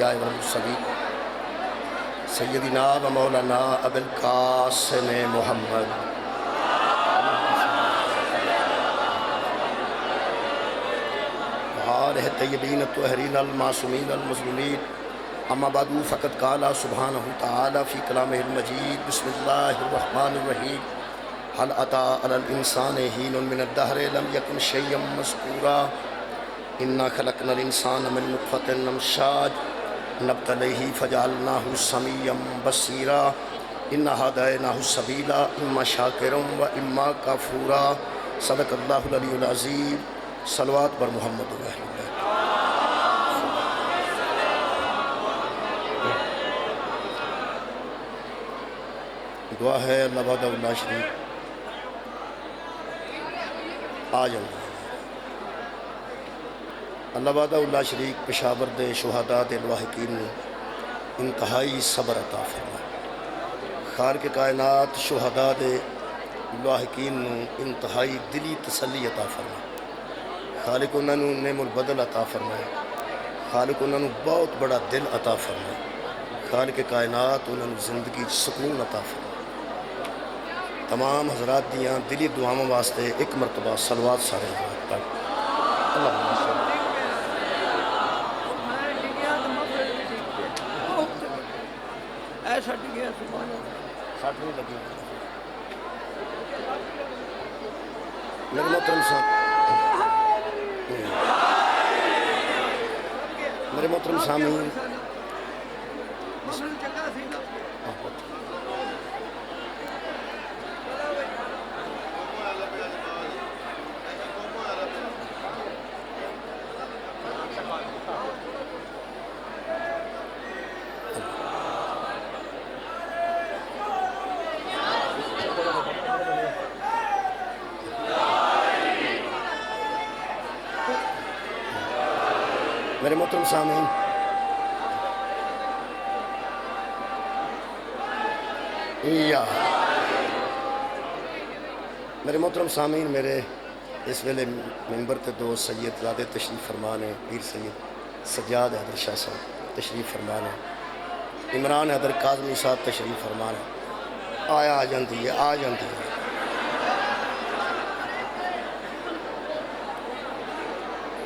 الانبیاء والمرسلین سیدنا و مولانا ابو القاسم محمد وآلہ الطیبین الطاہرین المعصومین المظلومین اما بعد فقد قال سبحانہ تعالی فی کلامہ المجید بسم اللہ الرحمن الرحیم هل اتى على الانسان حين من الدهر لم يكن شيئا مذكورا انا خلقنا الانسان من نطفة امشاج نبتليه فجعلناه سميعا بصيرا انا هديناه السبيل اما شاكرا واما كفورا صدق اللہ العلی العظیم صلوات بر محمد و اہل اللہ۔ دعا ہے اللہ وحدہ لا شریک آ جاؤں اللہ وحدہ لا شریک پشاور دے شہداء دے الواحقین نے انتہائی صبر عطا فرما، خالق کائنات شہداء دے الواحقین نے انتہائی دلی تسلی عطا فرما، خالق انہوں نے نعم البدل عطا فرمائے، خالق انہوں نے بہت بڑا دل عطا فرمائے، خالق کائنات انہوں نے زندگی سکون عطا فرمائے۔ تمام حضرات دیاں دلی دعاؤں واسطے ایک مرتبہ صلوات سارے حضرات پر اللہم صلی ایسا ڈگیا سبحان اللہ ساتھ نہیں لگی میرے محترم صاحب میرے محترم سامعین میرے محترم سامعین میرے محترم سامعین میرے اس ویلے ممبر تے دو سید زادے تشریف فرمان ہیں، پیر سید سجاد حیدر شاہ صاحب تشریف فرمان ہیں، عمران حیدر کاظمی صاحب تشریف فرمان ہیں، آ جاندی ہے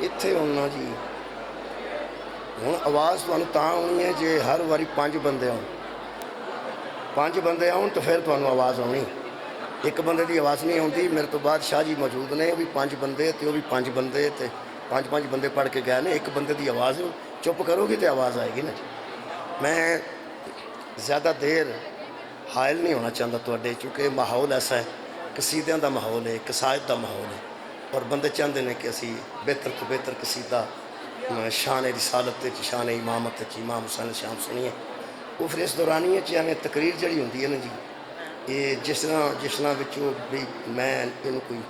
اتھے ہونا جی ہوں آواز تو تاں ہونی ہے جے ہر واری پانچ بندے آؤں تو پھر تو آواز آنی، ایک بندے دی آواز نہیں ہوتی۔ میرے تو بعد شاہ جی موجود نے، وہ بھی پانچ بندے تے وہ بھی پانچ بندے تے پانچ بندے پڑھ کے گئے نے، ایک بندے دی آواز چپ کرو گی تو آواز آئے گی نا۔ میں زیادہ دیر حائل نہیں ہونا چاہتا توڑے، چونکہ ماحول ایسا ہے، قصیدیاں دا ماحول ہے، قصائد دا ماحول ہے، اور بندے چاہتے ہیں کہ اسی بہتر تو بہتر قصیدہ شان رسالت شان امامت امام حسین شام سنیے۔ وہ پھر اس دورانی ہے ہمیں تقریر جڑی ہوتی ہے نا جی، یہ جس طرح بچوں بھی میں انہوں کوئی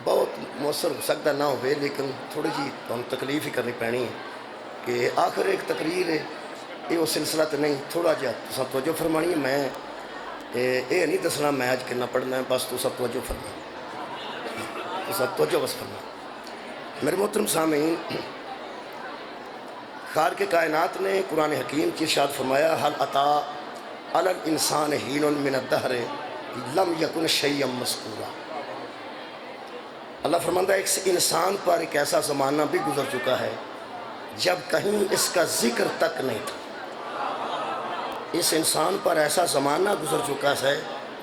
بہت مؤثر ہو سکتا نہ ہوئے، لیکن تھوڑی جی تکلیف ہی کرنی پینی ہے کہ آخر ایک تقریر ہے، یہ وہ سلسلہ تو نہیں، تھوڑا جہا تو توجہ فرمانی ہے۔ میں یہ نہیں دسنا میں آج کنا پڑھنا ہے، بس تو سب توجہ فرما، تو سب توجہ بس فرما۔ میرے محترم سامعین، خالق کائنات نے قرآن حکیم کی ارشاد فرمایا حل اتی علی الانسان حین من الدہر لم یکن شیئا مذکورا۔ اللہ فرماتا ہے ایک انسان پر ایک ایسا زمانہ بھی گزر چکا ہے جب کہیں اس کا ذکر تک نہیں تھا۔ اس انسان پر ایسا زمانہ گزر چکا ہے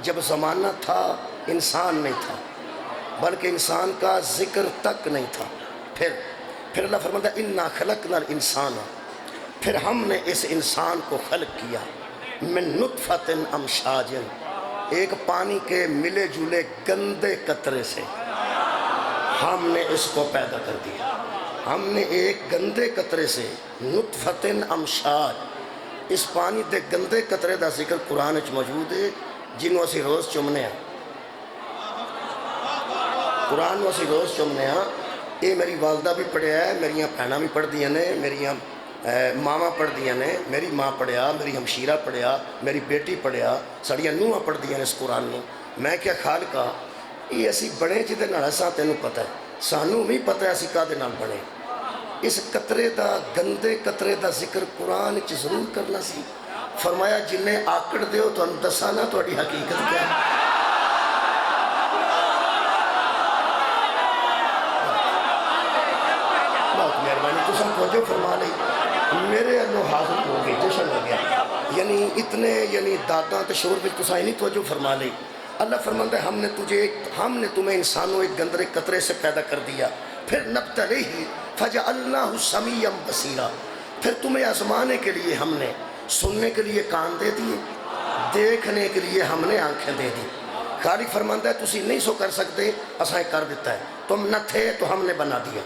جب زمانہ تھا انسان نہیں تھا، بلکہ انسان کا ذکر تک نہیں تھا۔ پھر اللہ فرماتا ہے انا خلقنا الانسان، پھر ہم نے اس انسان کو خلق کیا من نطفۃ امشاج، ایک پانی کے ملے جلے گندے قطرے سے ہم نے اس کو پیدا کر دیا۔ ہم نے ایک گندے قطرے سے نطفۃ امشاج، اس پانی دے گندے قطرے دا ذکر قرآن وچ موجود ہے، جنہوں اسی روز چمنے ہیں، قرآن نو اسی روز چمنے ہیں۔ یہ میری والدہ بھی پڑھیا ہے، میری بھیناں بھی پڑھ دیاں نے، میری ماما پڑھ دیاں نے، میری ماں پڑھیا، میری ہمشیرہ پڑھیا، میری بیٹی پڑھیا، ساڑیاں نوہاں پڑھ دیاں نے اس قرآن نو۔ میں کیا خالقہ یہ اسی بڑے جدے نال اساں تینوں پتہ ہے، سانوں بھی پتہ ہے اسی کادے نال بنے، اس قطرے دا گندے قطرے دا ذکر قرآن چ ضرور کرنا سی. فرمایا جنہیں آکڑ دیو تو ہم دسانا تھوڑی حقیقت کیا ہے. بہت مہربانی تو سب توجہ فرما لئی. میرے اللہ حاضر ہو گئی جشن ہو گیا. یعنی اتنے یعنی داداں تے شور بھی تسا نہیں توجہ فرما لئی. اللہ فرماتا ہے ہم نے تمہیں انسانوں ایک گندرے قطرے سے پیدا کر دیا. پھر نبتلیہ فجعلناہ سمیعا بصیرا. پھر تمہیں آزمانے کے لیے ہم نے سننے کے لیے کان دے دیے, دیکھنے کے لیے ہم نے آنکھیں دے دی. خالق فرماتا ہے تسی نہیں سو کر سکتے, اساں کر دیتا ہے. تم نہ تھے تو ہم نے بنا دیا.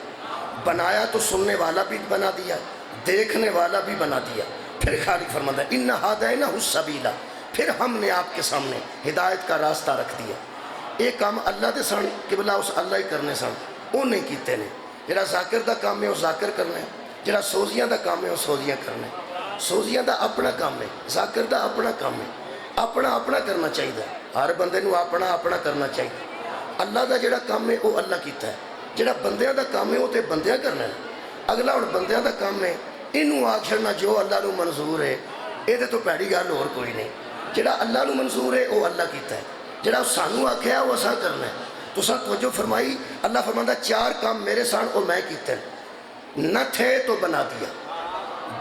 بنایا تو سننے والا بھی بنا دیا, دیکھنے والا بھی بنا دیا. پھر خالق فرماتا ہے اِنَّ هَدَيْنَاهُ السَّبِيلَ. پھر ہم نے آپ کے سامنے ہدایت کا راستہ رکھ دیا. ایک کام اللہ دے سن قبلہ اس اللہ ہی کرنے سن, وہ نہیں کیتے نے. جڑا ذاکر دا کام ہے وہ ذاکر کرنا ہے, جڑا سوزیاں دا کام ہے وہ سوزیاں کرنا ہے. سوزیاں دا اپنا کام ہے, ذاکر دا اپنا کام ہے. اپنا اپنا کرنا چاہیے, ہر بندے نو اپنا اپنا کرنا چاہیے. اللہ دا جڑا کام ہے وہ اللہ کیتا ہے, جڑا بندیاں دا کام ہے وہ تے بندیاں کرنا ہے. اگلا ہن بندیاں دا کام ہے انہوں آکھ چھڑنا جو اللہ نو منظور ہے, یہ تو پیڑی گل اور کوئی نہیں. جڑا اللہ نو منظور ہے وہ اللہ کیتا ہے, جڑا سانو آکھیا وہ اساں کرنا ہے. تو ساں توجہ فرمائی, اللہ فرماتا چار کام میرے سان اور میں کیتے ہیں. نہ تھے تو بنا دیا,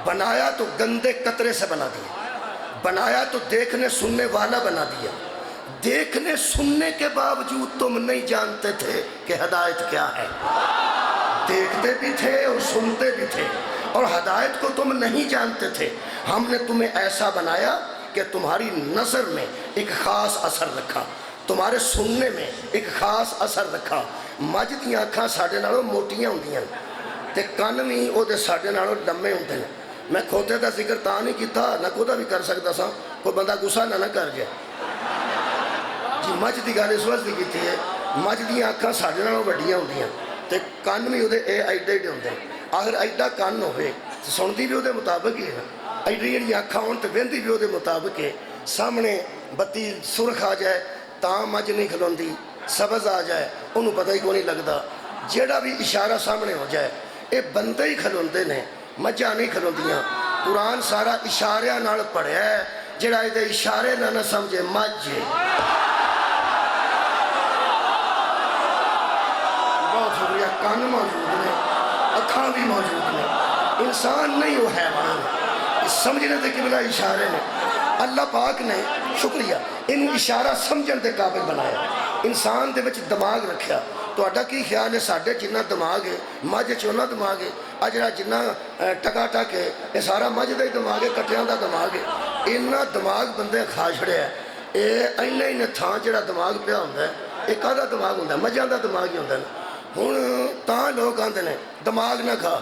بنایا تو گندے قطرے سے بنا دیا, بنایا تو دیکھنے سننے والا بنا دیا. دیکھنے سننے کے باوجود تم نہیں جانتے تھے کہ ہدایت کیا ہے. دیکھتے بھی تھے اور سنتے بھی تھے اور ہدایت کو تم نہیں جانتے تھے. ہم نے تمہیں ایسا بنایا کہ تمہاری نظر میں ایک خاص اثر رکھا, تمہارے سننے میں ایک خاص اثر رکھا. مجھ دیاں آنکھاں ساڈے نالوں موٹیاں ہوندیاں تے کان بھی وہ ساڈے نالوں لمے ہوندے نے. میں کھوتے دا ذکر تا نہیں کیتا, نہ کودا بھی کر سکتا سا, کوئی بندہ غصہ نہ کر جائے جی. مجھ دی گل اس واسطے کیتی ہے, مجھ دیاں آنکھاں ساڈے نالوں وڈیاں ہوندیاں تے کان بھی وہ ایڈے ایڈے ہوندے. آخر ایڈا کان ہوئے سنتی بھی وہ مطابق ہی ہے, ایڈی ایڈی آنکھاں ہون تے وہندی بھی وہ مطابق ہے. سامنے بتی سرخ آ جائے تاں مجھ نہیں کھلوندی, سبز آ جائے انہوں پتہ ہی کو نہیں لگتا. جیڑا بھی اشارہ سامنے ہو جائے اے بندے ہی کھلوندے نے, مجھاں نہیں کھلوندیاں. قرآن سارا اشاریاں نال پڑھیا ہے, جیڑا ایدے اشارے نہ سمجھے مجھ. بہت شکریہ. کان موجود نے, اکھاں بھی موجود نے, انسان نہیں وہ حیوان. سمجھنے دے قبلہ اشارے نے. اللہ پاک نے شکریہ ان اشارہ سمجھن دے قابل بنایا, انسان دے وچ دماغ رکھیا. تو اڈا کی خیال ہے ساڑھے جنہ دماغ ہے مجھ چونہ دماغ ہے, اجرا جنہ ٹکا ٹک ہے یہ سارا مجھ دا ہی دماغ ہے, کٹیاں دا دماغ ہے. انہا دماغ بندے کھا چھڑے ہیں. اینا ہی تھان جڑا دماغ پہ ہوندہ ہے یہ کہاں دماغ ہوندہ ہے, مجھاں دا دماغ ہی ہوندہ ہے. ہون تاں لوگ آندے نے دماغ نہ کھا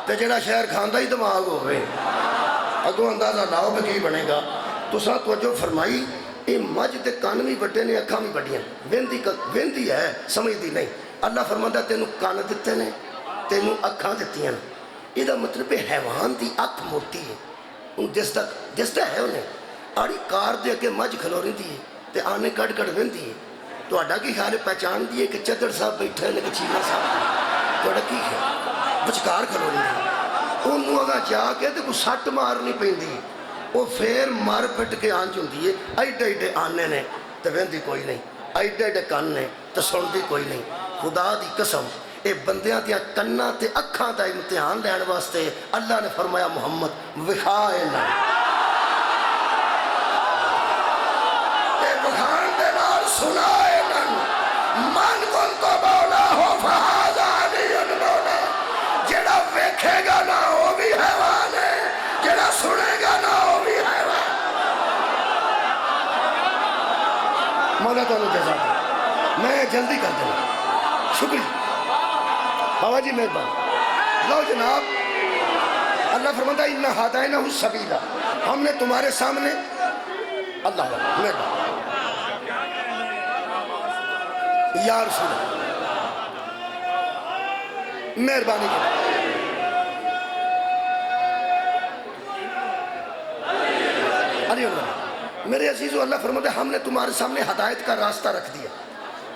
تے جڑا شہر کھاندہ ہی دماغ ہوئے, اگوں اندازہ لاؤ پہ کی بنے گا. تو ساں توجہ فرمائی, یہ مجھ دے کان بھی بڑے نے, اکھاں بھی بڑیاں, ویندی ہے سمجھ دی نہیں. اللہ فرماتا ہے تینوں کان دیتے نے, تینوں اکھاں دیتیاں. یہ دا مطلب ہے حیوان دی اکھ موٹی ہے, جس دا ہے انہیں آڑی کار دے کے مجھ کھلوری دی ہے تے آنے کڑ کڑ ویندی ہے. تو اڈا کی خیال پہچان دیئے کہ چدر صاحب بیٹھے ہیں کہ چیلہ صاحب, تو اڈا کی خیال بچکار کھلوری دی. انہوں اگا جا کے تو کوئی سٹ مارنی پہن دی, وہ پھر مار پھٹ کے آنچ ہوں دیئے. ایڈے ایڈے آنے نے تو ویندی کوئی نہیں, ایڈے ایڈے کان نے تو سن دی کوئی نہیں. خدا دی قسم اے بندیاں دیا کنہ تے اکھاں دا امتحان لین واسطے اللہ نے فرمایا محمد وخائے نہ اے وخان دے نال سنائے نہ من کن تو مولا ہو فہذا علی مولا. جڑا ویکھے گا نہ وہ بھی حیوان ہے, جڑا سنے گا نہ وہ بھی حیوان. مولا تو انہوں جزا دے, میں جلدی کر دیں. شکریہ بابا جی مہربان. لو جناب, اللہ فرماتا ہے اِنَّ هَدَيْنَاهُ السَّبِيلَ, ہم نے تمہارے سامنے. اللہ مہربان یا رسول مہربانی کی. علی اللہ میرے عزیزو, اللہ فرماتا ہے ہم نے تمہارے سامنے ہدایت کا راستہ رکھ دیا.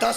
10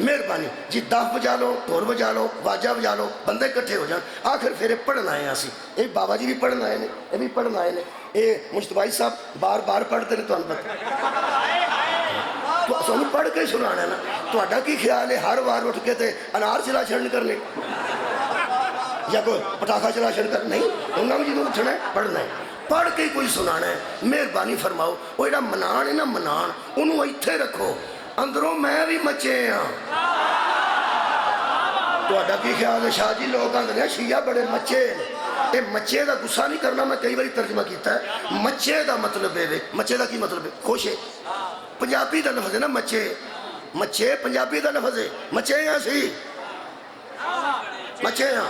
مہربانی جی دف بجا لو ڈھول بجا لو واجا بجا لو بندے کٹھے ہو جان آخر پھر پڑھن آئے ہیں اسی یہ بابا جی بھی پڑھن آئے ہیں یہ بھی پڑھن آئے ہیں یہ مشتبائی صاحب بار بار پڑھتے ہیں تمہیں پتہ سانو پڑھ کے سنانا ہے نا تہاڈا کی خیال ہے ہر وار اٹھ کے تے انار چلا چھڑن کرنے یا کوئی پٹاخا چلا چھڑ کر نہیں انہوں نے جدوں اٹھنا ہے پڑھنا ہے پڑھ کے کوئی سنانا ہے مہربانی فرماؤ وہ جڑا منان ہے نا منان انہوں ایتھے رکھو اندروں میں بھی مچے ہاں تہاڈا کی خیال ہے شاہ جی لوگ آندے ہیں شیعہ بڑے مچے ہیں یہ مچے دا غصہ نہیں کرنا میں کئی باری ترجمہ کیتا ہے مچے دا مطلب ہے مچے دا کی مطلب ہے خوش ہے پنجابی دا لفظ ہے نا مچے مچے پنجابی دا لفظ ہے مچے ہیں سی مچے ہیں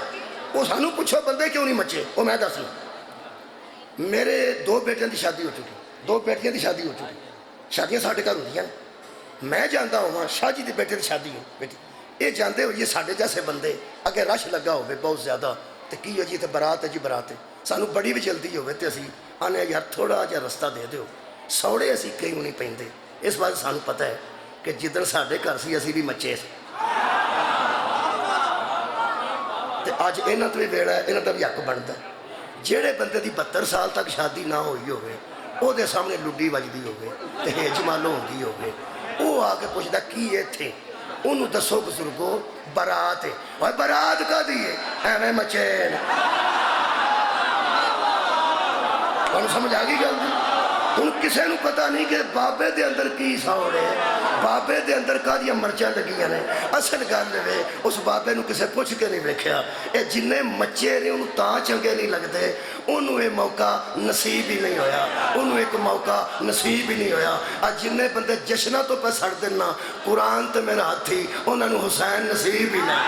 وہ سانو پوچھو بندے کیوں نہیں مچے وہ میں دس لوں میرے دو بیٹیاں دی شادی ہو چکی دو بیٹیاں دی شادی ہو چکی شادیاں ساڈے گھر ہوندیاں میں جانتا ہوں شاہ جی دی بیٹے دی شادی ہو بیٹی یہ جانتے ہو یہ ساڈے جیسے بندے اگر رش لگا ہوئے بہت زیادہ تو کی ہو جی تے برات ہے جی برات ہے سانو بڑی بھی جلدی ہوئے تے اسی آنے یار تھوڑا جہا رستہ دے دیو سوڑے اسی کہیں نہیں پیندے اس بات سانو پتہ ہے کہ جدن ساڈے گھر سی اسی بھی مچے سی تے اج انہاں تے ویڑا ہے انہاں دا بھی حق بندا ہے جہڑے بندے دی 72 سال تک شادی نہ ہوئی ہوئے او دے سامنے لڈی وجدی ہوئے تے جمال ہوندی ہوئے او آ کے پوچھدا کی ایتھے انہوں دسو بزرگو برات ہے اور برات کا دیئے ایویں مچین انہوں سمجھ آگی گل دی ان کسے نو پتہ نہیں کہ بابے دے اندر کی ساؤڑ ہے بابے دے اندر کا دیا مرچاں لگیاں نے اصل گل ہے اس بابے نو کسے پوچھ کے نہیں ویکھیا اے جننے مچے نے انہوں تاں چنگے نہیں لگتے انہوں اے موقع نصیب ہی نہیں ہویا انہوں ایک موقع نصیب ہی نہیں ہویا آج جننے بندے جشنہ تو پہ سڑ دینا قرآن تے میرا ہاتھ تھی انہوں نے حسین نصیب ہی نہیں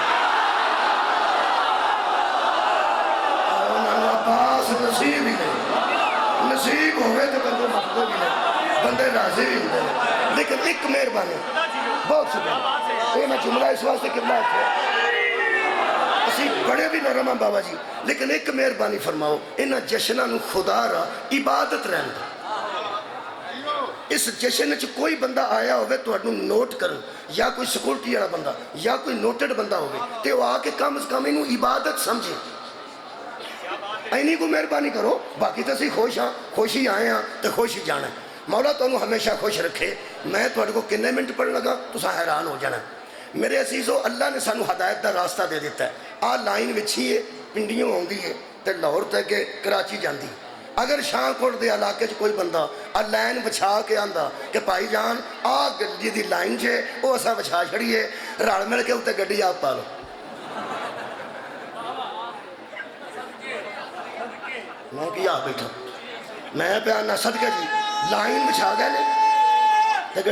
انہوں نے عباس نصیب ہی نہیں نصیب ہوئے تو بندے مقدر بھی نہیں بندے راضی بھی نہیں لیکن ایک مہربانی بہت شکریہ یہ میں جملہ اس واسطے قبلہ ہے اسی بڑے بھی نرم ہیں بابا جی لیکن ایک مہربانی فرماؤ انہاں جشنہ نو خدا را عبادت رہن دا اس جشن وچ کوئی بندہ آیا ہوئے تو انہوں نوٹ کرن یا کوئی سیکورٹی والا بندہ یا کوئی نوٹڈ بندہ ہوئے تے وہ آ کے کم از کم انہوں عبادت سمجھے اینی کو مہربانی کرو باقی تو اسی خوش ہاں خوشی آئے ہاں تو خوشی جانا ہے مولا تو انہوں ہمیشہ خوش رکھے میں تو کو کنے منٹ پڑھ لگا تو سا حیران ہو جانا ہے میرے عزیزو اللہ نے سانو ہدایت دا راستہ دے دیتا ہے آ لائن وچھی ہے پنڈیوں ہوندی ہے تے لاہور تے کہ کراچی جاندی اگر شاہ کوٹ دے علاقے کوئی بندہ آ لائن بچھا کے آندا کہ بھائی جان آ گڈی دی لائن چھے وہ اسا بچھا چھڑیے رال مل کے ہوتے گڈی آپ پا لو میں کیا بیٹھا میں پہ آنا صدقہ جی لائن بچھا گئے لے تے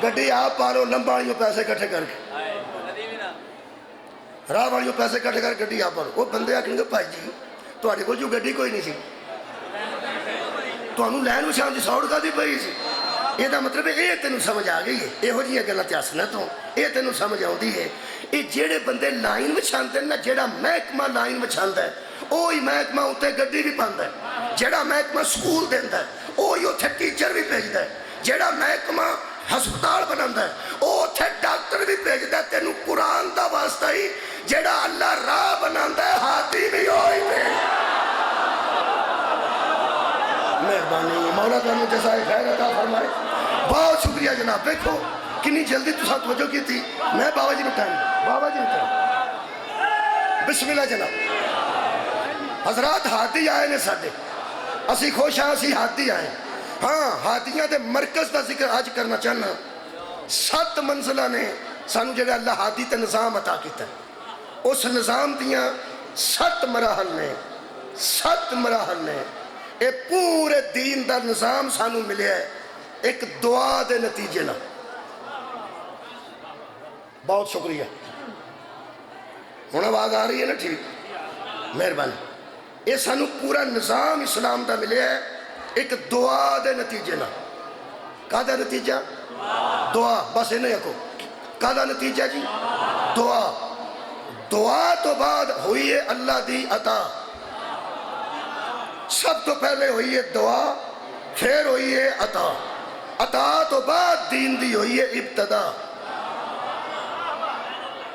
گڈی آپ پارو لمبا والیوں پیسے کٹھے کر کے راہ والیوں پیسے کٹھے کر گڈی آپ پارو وہ بندے آکھیں گے بھائی جی تہاڈے کول جو گڈی کوئی نہیں سی تہانوں لائن بچھاؤن دی سوڑ کا دی پئی سی یہ دا مطلب ہے یہ تینوں سمجھ آ گئی ہے یہو جیاں گلاں تے ہسنا تو یہ تینوں سمجھ آؤندی ہے یہ جیڑے بندے لائن بچھاندے نا جیڑا محکمہ لائن بچھاندا ہے اوہی محکمہ اتنے گڈی بھی پاندا ہے جیڑا محکمہ سکول دیندا ہے اوہی اتنے ٹیچر بھی بھیجدا ہے جیڑا محکمہ ہسپتال بناندا ہے او اتنے ڈاکٹر بھی بھیجدا ہے تینوں قرآن دا واسطہ ہی جیڑا اللہ راہ بناندا ہے ہاتھی بھی ہوئی پہ مہربانی مولا تانوں جزائے خیر عطا فرمائے بہت شکریہ جناب دیکھو کنی جلدی تو ساتھ توجہ کی تھی میں بابا جی بٹھائیں بابا جی بٹھائیں بسم اللہ جناب حضرات ہاتھی آئے نے ساڑھے اسی خوش ہاں اسی ہاتھی آئے ہاں ہاتھیاں دے مرکز دا ذکر آج کرنا چاہنا 7 منزلہ نے سانو جڑے اللہ ہاتھی تے نظام عطا کیتا ہے اس نظام دیاں 7 مراحل نے 7 مراحل نے اے پورے دین دا نظام سانو ملے ہے ایک دعا دے نتیجے نہ بہت شکریہ ہوں آواز آ رہی ہے نا ٹھیک مہربانی یہ سانو پورا نظام اسلام دا ملے ہے ایک دعا دے نتیجے نہ کا دا نتیجہ دعا بس انہیں کو کا دا نتیجہ جی دعا دعا تو بعد ہوئی ہے اللہ دی عطا سب تو پہلے ہوئی ہے دعا پھر ہوئی ہے عطا عطا تو بعد دین دی ہوئی ہے ابتدا،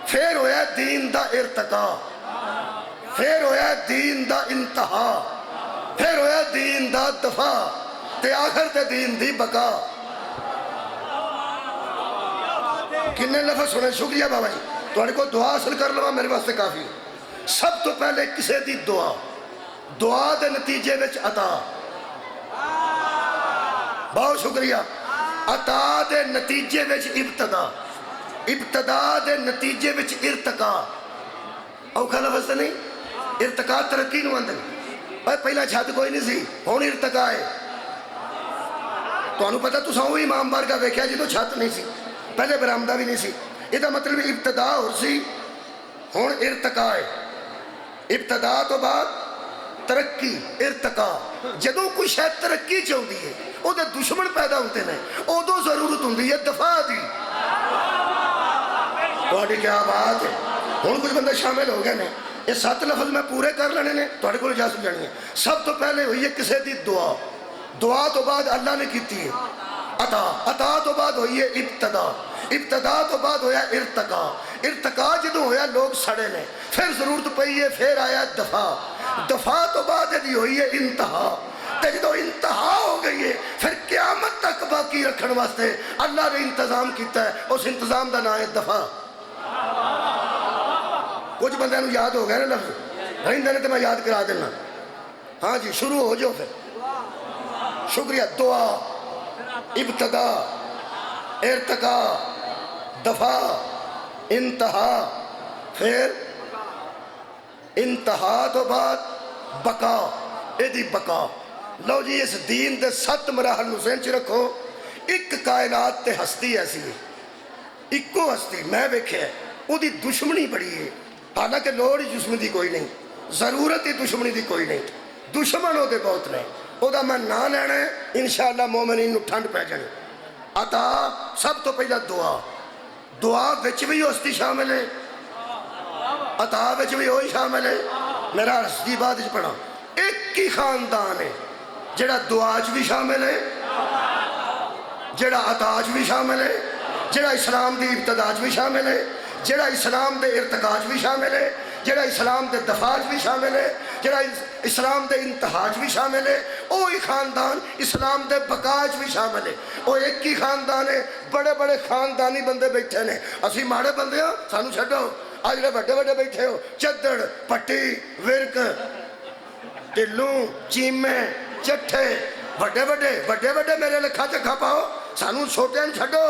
پھر ہویا دین دا ارتقا، پھر ہویا دین دا انتہا، پھر ہویا دین دا دفاع، تے آخر تے دین دی بقا۔ کنے لفظ سنے؟ شکریہ بابا جی، تھوڑے کو دعا حاصل کر لوا میرے واسطے کافی ہے۔ سب تو پہلے کسے دی دعا، دعا دے نتیجے وچ عطا، بہت شکریہ، عطا دے نتیجے وچ ابتدا، ابتدا دے نتیجے وچ ارتقا۔ اوکھا لفظ نہیں؟ ارتقا ترقی نو اندر پہلا چھت کوئی نہیں سی، ہون ارتقا ہے۔ تو انہوں پتہ تو ساؤں امام بارگاہ ویکھیا جی تو چھت نہیں سی، پہلے برآمدہ بھی نہیں سی، یہ دا مطلب ابتدا اور سی، ہون ارتقا ہے۔ ابتدا تو بعد ترقی، ارتقا۔ جدوں کوئی شاید ترقی چاہتی ہے وہ دے دشمن پیدا ہوتے ہیں، ادو ضرورت ہوتی ہے دفاع دی۔ تھوڑی کیا بات ہے، ہوں کچھ بندے شامل ہو گئے ہیں، یہ 7 لفظ میں پورے کر لینے نے، تھوڑے کو اجازت جانی ہے۔ سب تو پہلے ہوئی ہے کسے دی دعا، دعا تو بعد اللہ نے کیتی ہے عطا، عطا تو بعد ہوئی ہے ابتدا، ابتدا تو بعد ہویا ارتقا، ارتقا جدوں ہویا لوگ سڑے نے، پھر ضرورت پئی ہے، پھر آیا دفاع، دفاع تو بعد دی ہوئی ہے انتہا، تے جدوں انتہا ہو گئی ہے پھر قیامت تک باقی رکھن واسطے اللہ نے انتظام کیتا ہے، اس انتظام دا نام ہے دفاع۔ کچھ بندے نو یاد ہو گئے نا لفظ، رہندے نے تو میں یاد کرا دینا۔ ہاں جی شروع ہو جو پھر، شکریہ۔ دعا، ابتدا، ارتقا، دفاع، انتہا، پھر انتہا تو بعد بقا، ایدی بقا۔ لو جی اس دین دے 7 مراحل نو ذہن چ رکھو۔ ایک کائنات تے ہستی ایسی ہے، ایکو ہستی میں ویکھیا ہے، او دی دشمنی بڑی ہے، حالانکہ لوڑ ہی دشمنی دی کوئی نہیں، ضرورت ہی دشمنی دی کوئی نہیں، دشمن دے بہت نے، او دا میں نہ لینا ہے، انشاءاللہ مومنین نو ٹھنڈ پہ جانے۔ عطا سب تو پہلا دعا، دعا وچ بھی ہستی شامل ہے، عطا وچ بھی ہوئی شامل ہے۔ میرا رسدی بات اس پڑھا، ایک ہی خاندان ہے جڑا دعا چ بھی شامل ہے، جڑا عطا چ بھی شامل ہے، جڑا اسلام دی ابتدا چ بھی شامل ہے، جڑا اسلام دے ارتقا چ بھی شامل ہے، جڑا اسلام دے دفاع چ بھی شامل ہے، جڑا اسلام دے انتہا چ بھی شامل ہے، وہی خاندان اسلام دے بقا چ بھی شامل ہے۔ وہ ایک ہی خاندان ہے، بڑے بڑے خاندانی بندے بیٹھے نے، اسی ماڑے بندے ہاں سانو چھڈو، آ جڑے بڑے بڑے بیٹھے ہو، چدڑ، پٹی، ورک، ٹلوں، چیمے، چٹھے، بڑے بڑے میرے لکھا چکھا پاؤ، سانو چھوٹے ہیں چھڈو۔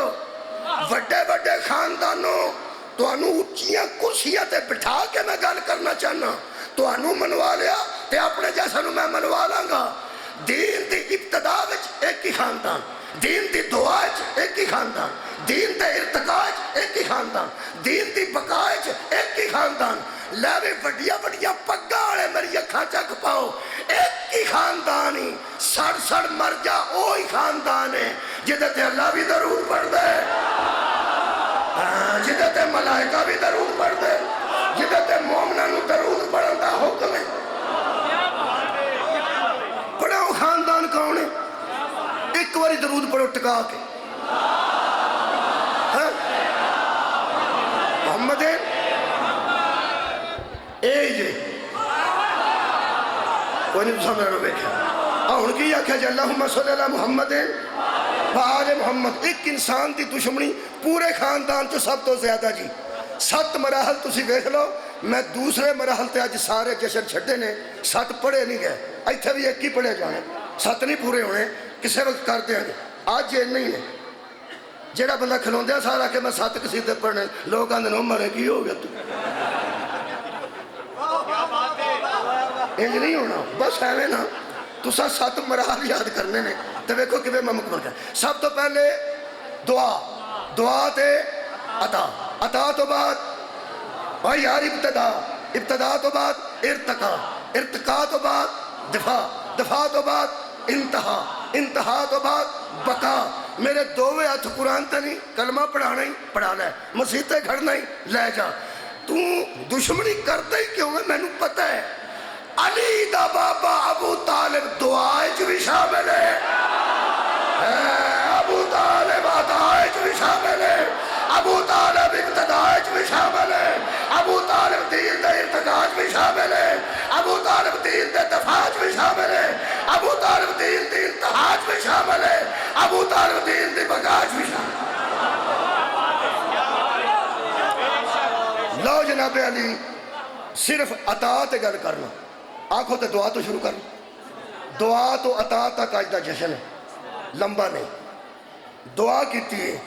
بڑے بڑے خاندانوں تو انو اچھیاں کرسیاں تے بٹھا کے میں گل کرنا چاہنا، تو انو منوا لیا تے اپنے جیسا نو میں منوا لاں گا۔ دین دی ابتدا وچ ایک ہی خاندان، دین دی دعا وچ ایک ہی خاندان، دین دے ارتقا وچ ایک ہی خاندان، دین دی بقا وچ ایک ہی خاندان۔ لے بھی بڑیاں بڑیاں پگاں والے میری اکھاں چک پاؤ، ایک ہی خاندان ہی، سڑ مر جا وہی خاندان ہے جدے تے اللہ بھی درود پڑھدا ہے، جدے تے ملائکہ بھی درود پڑھدے، جدے تے مومناں نو درود پڑھن دا حکم ہے۔ پڑھو خاندان کون ہے؟ ایک باری درود پڑھو ٹکا کے، محمد اے جے کوئی نہیں تو سامنے رو بیٹھا اور کی آکھا جی اللہم صلی اللہ محمد وآل محمد۔ ایک انسان دی دشمنی پورے خاندان تو سب تو زیادہ جی۔ 7 مراحل تسی دیکھ لو، میں دوسرے مراحل تے آج سارے جشن چھڑے نے، 7 پڑھے نہیں گئے، ایتھے بھی ایک ہی پڑھے جانے، 7 نہیں پورے ہونے، کسے وقت کرتے ہیں آج یہ نہیں ہے۔ جیڑا بندہ کھلوندیا سارا کہ میں 7 قصیدے پڑھنے، لوگ آندے نو مرے کی ہو گیا تو انج نہیں ہونا، بس ایویں نا تسا 7 مراحل یاد کرنے نے تو دیکھو کہ میں مکمل کر۔ سب تو پہلے دعا، دعا تے عطا، عطا تو بعد بھائی یار ابتدا، ابتدا تو بعد ارتقا، ارتقا تو بعد دفاع، دفاع تو بعد انتہا، انتہا تو بعد بقا۔ میرے دوویں ہاتھ قرآن تے نہیں، کلمہ پڑھانا ہی پڑھا لے، مسیطے کھڑنا ہی لے جا۔ تو دشمنی کرتا ہی کیوں ہے میں نے پتہ ہے۔ علی دا بابا ابو طالب دعائے جو بھی شامل ہے، ابو طالب شامل ہے، ابو طالب ابتداء بھی شامل ہے، ابو طالب دین دے ارتقاء بھی شامل ہے، ابو طالب دین دے دفاع بھی شامل ہے، ابو طالب دین دے انتہاج بھی شامل ہے، ابو طالب دین دے بگاج بھی شامل ہے۔ لو جناب علی صرف عطا تے گل کرنا، آنکھوں تے دعا تو شروع کرنا، دعا تو عطا تک آج دا جشن ہے، لمبا نہیں۔ دعا کیتی ہے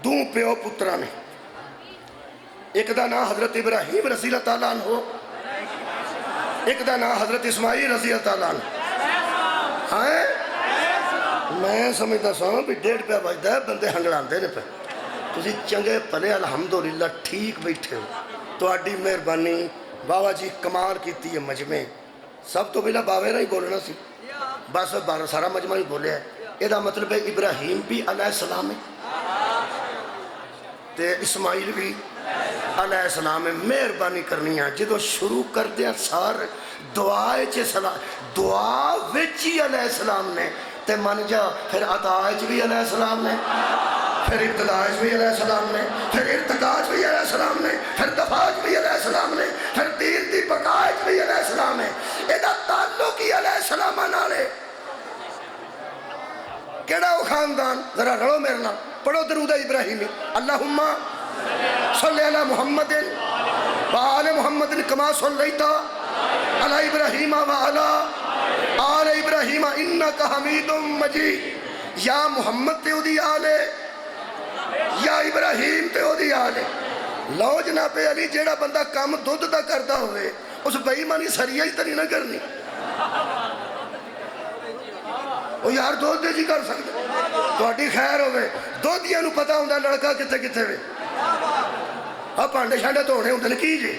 دوں پیو پترہ نے، ایک دا نام حضرت ابراہیم رضی اللہ تعالیٰ عنہ، ایک دا نام حضرت اسماعیل رضی اللہ تعالیٰ عنہ۔ ہاں میں سمجھتا سا بھی 1.5 پہ بجتا ہے، بندے ہنگڑاندے نے پہ، تسی چنگے پلے الحمدللہ ٹھیک بیٹھے ہو، تو آڈی مہربانی بابا جی کمال کیتی ہے مجمع، سب تو پہلا باوے نہ ہی بولنا سی، بس سارا مجمع ہی بولے ہے، یہ دا مطلب ہے ابراہیم بھی علیہ السلام ہے تے اسماعیل بھی علیہ السلام ہے۔ مہربانی کرنی ہے جدو شروع کر دیا سار دعائے چے سلام، دعا وچی علیہ السلام نے تے من جا پھر عطاء بھی علیہ السلام نے، پھر ابتداء بھی علیہ السلام نے، پھر ارتقاء بھی علیہ السلام نے، پھر دفاع بھی علیہ السلام نے، پھر دین دی بقاء بھی علیہ السلام ہے۔ یہ تعلق ہی علیہ السلام نالے کیڑا وہ خاندان، ذرا رڑو میرے نام پڑھو درود ابراہیمی، اللہم صلی علی محمد وآل محمد کما صلیت علی ابراہیم وعلی آل ابراہیم انکا حمید مجید۔ یا محمد تے دی آلے یا ابراہیم تے دی آلے۔ لو جناب علی جیڑا بندہ کام دودھ دا کردا ہوئے اس بھائی مانی سریعہ ہی تری نہ کرنی، وہ یار دودھ دے جی کر سکتے تو اٹھی خیر ہوئے، دودھیاں نو پتا ہوندہ لڑکا کتے کتے ہوئے، اب پانڈے شانڈے تو ہونے ہوندے کی جی۔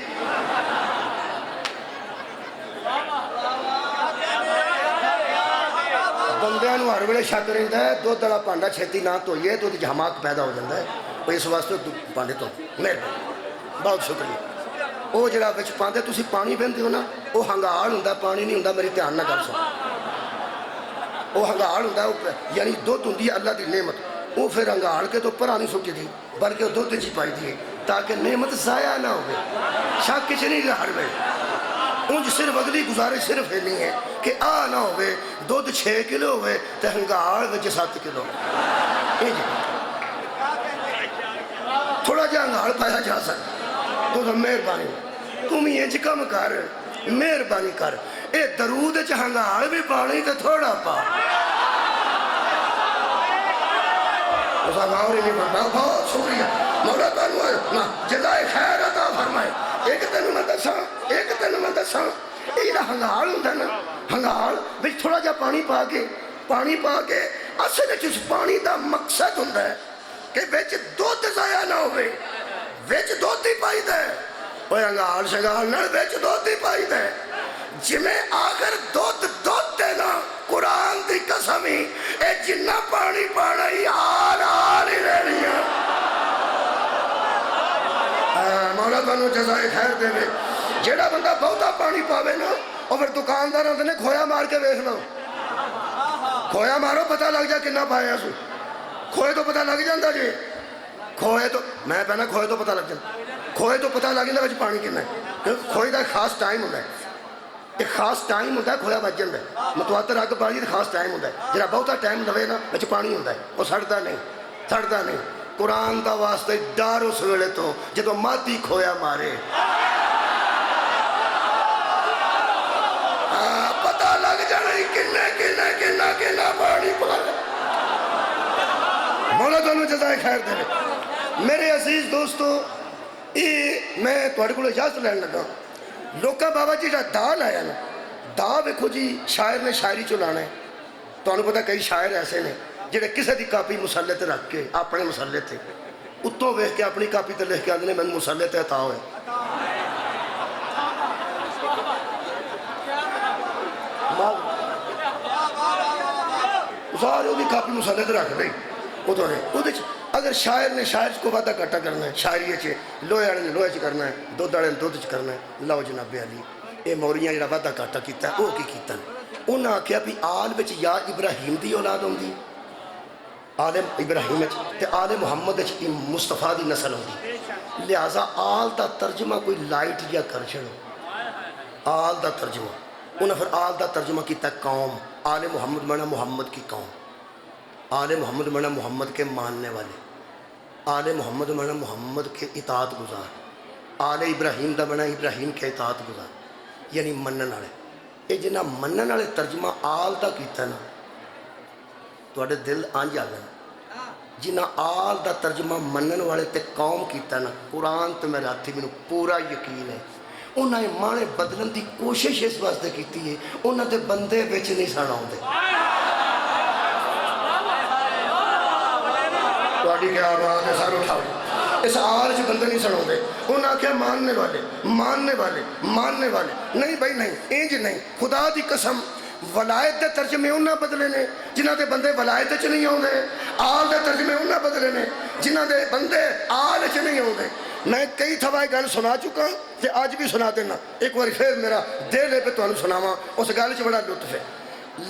بندیاں نو ہر ویلے شک رہتا ہے دودھ والا پانڈا چھتی نہ توئیے تو دی جھماک پیدا ہو جاتا ہے، وہ اس واسطے پانڈے تو مہربانی بہت شکریہ۔ وہ جڑا وچ پاندے تسی پانی پیندے ہو نا وہ ہنگال ہوندا، پانی نہیں ہوندا، میری دھیان نہ کر سو، وہ ہنگال ہوندا یعنی دودھ ہوندی ہے اللہ دی نعمت، وہ پھر ہنگال کے تو پرانی سکتی تھی بلکہ وہ دودھ چی پائی دی تاکہ نعمت ضائع نہ ہوئے، شک کچھ نہیں ہر وے۔ انج صرف اگلی گزارش صرف ہے نہیں ہے کہ آ نہ ہوئے دودھ 6 کلو ہوئے تو ہنگال وچ 7 کلو، تھوڑا جا ہنگال پایا جا سکتا تو مہربانی تم ہی انج کم کر، مہربانی کر، اے درود چ ہنگال بھی پانی تے تھوڑا پا، اس آگاوری نہیں پڑھتا، بہت شکریہ مولا تانو جزائے خیر عطا فرمائے۔ ایک تینوں میں دساں یہ ہنگال ہوندہ نا، ہنگال بچ تھوڑا جا پانی پا کے اصل اس پانی دا مقصد ہوندہ ہے کہ بچ دودھ ضائع نہ ہوئے، بچ دودھ ہی پائی دے، وہ ہنگال شگال نہ بچ دودھ ہی پائی دے، جمیں آخر دودھ دینا قرآن دی قسمی اے جنہ پانی پانا ہی آل ہی رہنی ہے۔ مولا تانوں جزائے خیر دے وے، جیڑا بندہ بہتا پانی پاوے نا اور پھر دکاندار ہوتے نے کھویا مار کے ویکھ لو، کھویا مارو پتہ لگ جا کنا پایا سو، کھوئے تو پتہ لگ جاندہ جی، کھوئے تو میں پہنا کھوئے تو پتہ لگ جاندہ، کھوئے تو پتہ لگ جاندہ بچ پانی کنا ہے، کھوئے دا خاص ٹائم ہوتا ہے، ایک خاص ٹائم ہوتا ہے کھویا بچ جاندہ ہے، متواتر آگ پانی دا خاص ٹائم ہوتا ہے، جنہا بہتا ٹائم لوے نا بچ پانی ہوتا ہے، وہ سڑتا نہیں، قرآن دا واسطہ ڈار اس ویلے تو جدو مادی کھویا مارے پتہ لگ جانے کنا پانی پارے۔ مولا تانوں جزائے خیر دے میرے عزیز دوستو، میں تھوڑے کو اجازت لین لگا، لوکا بابا جی جا دا لایا نا، دا ویکھو جی شاعر نے شاعری چلانا ہے، تو انہوں پتا کئی شاعر ایسے نے جڑے کسے دی کاپی مسلے تے رکھ کے اپنے مسلے تے اتوں ویکھ کے اپنی کاپی تے لکھ کے آدھے میں مسلے تے عطا ہوئے، سارے بھی کاپی مسلے تے رکھ دیں اتوں نے، اگر شاعر نے شاعر کو وعدہ کٹا کرنا ہے، شاعری چ لوہے والے نے لوہے چ کرنا ہے، دودھ والے نے دودھ چ کرنا ہے، لو جناب علی یہ موریاں جڑا وعدہ کٹا کیتا ہے وہ کی کیتا ہے، انہاں آکھیا بھی آل وچ یا ابراہیم دی اولاد ہوندی آل ابراہیم تے آل محمد مصطفیٰ دی نسل ہوتی، لہذا آل دا ترجمہ کوئی لائٹ جا کر چھڑو، آل دا ترجمہ انہاں پھر آل دا ترجمہ کیتا قوم، آل محمد مانا محمد کی قوم، آل محمد مانا محمد کے ماننے والے، آل محمد مانا محمد کے اطاعت گزار، آل ابراہیم دا مانا ابراہیم کے اطاعت گزار، یعنی منن والے۔ یہ جنہ منن والے ترجمہ آل دا کیتا نا تواڈے دل آنج آ گئے، جنہ آل دا ترجمہ منن والے تے قوم کیتا نا، قرآن تے میرے ہاتھی میں پورا یقین ہے انہاں نے مانے بدلن دی کوشش اس واسطے کیتی ہے، انہاں دے بندے وچ نہیں سن آؤندے۔ تواڈی کیا آواز ہے، سر اٹھاؤ، اس آل چ بندے نہیں سن آؤندے، انہاں کیا ماننے والے ماننے والے ماننے والے، نہیں بھائی نہیں، انج نہیں، خدا دی قسم ولایت دے ترجمے انہاں بدلے نے جنہاں دے بندے ولایت چ نہیں آؤندے، آل دے ترجمے انہاں بدلے نے جنہاں دے بندے آل چ نہیں آؤندے۔ میں کئی تھوا یہ گل سنا چکا تے آج بھی سنا دینا، ایک بار پھر میرا دل ہے پہ تمہیں سناواں، اس گل چ بڑا لطف ہے۔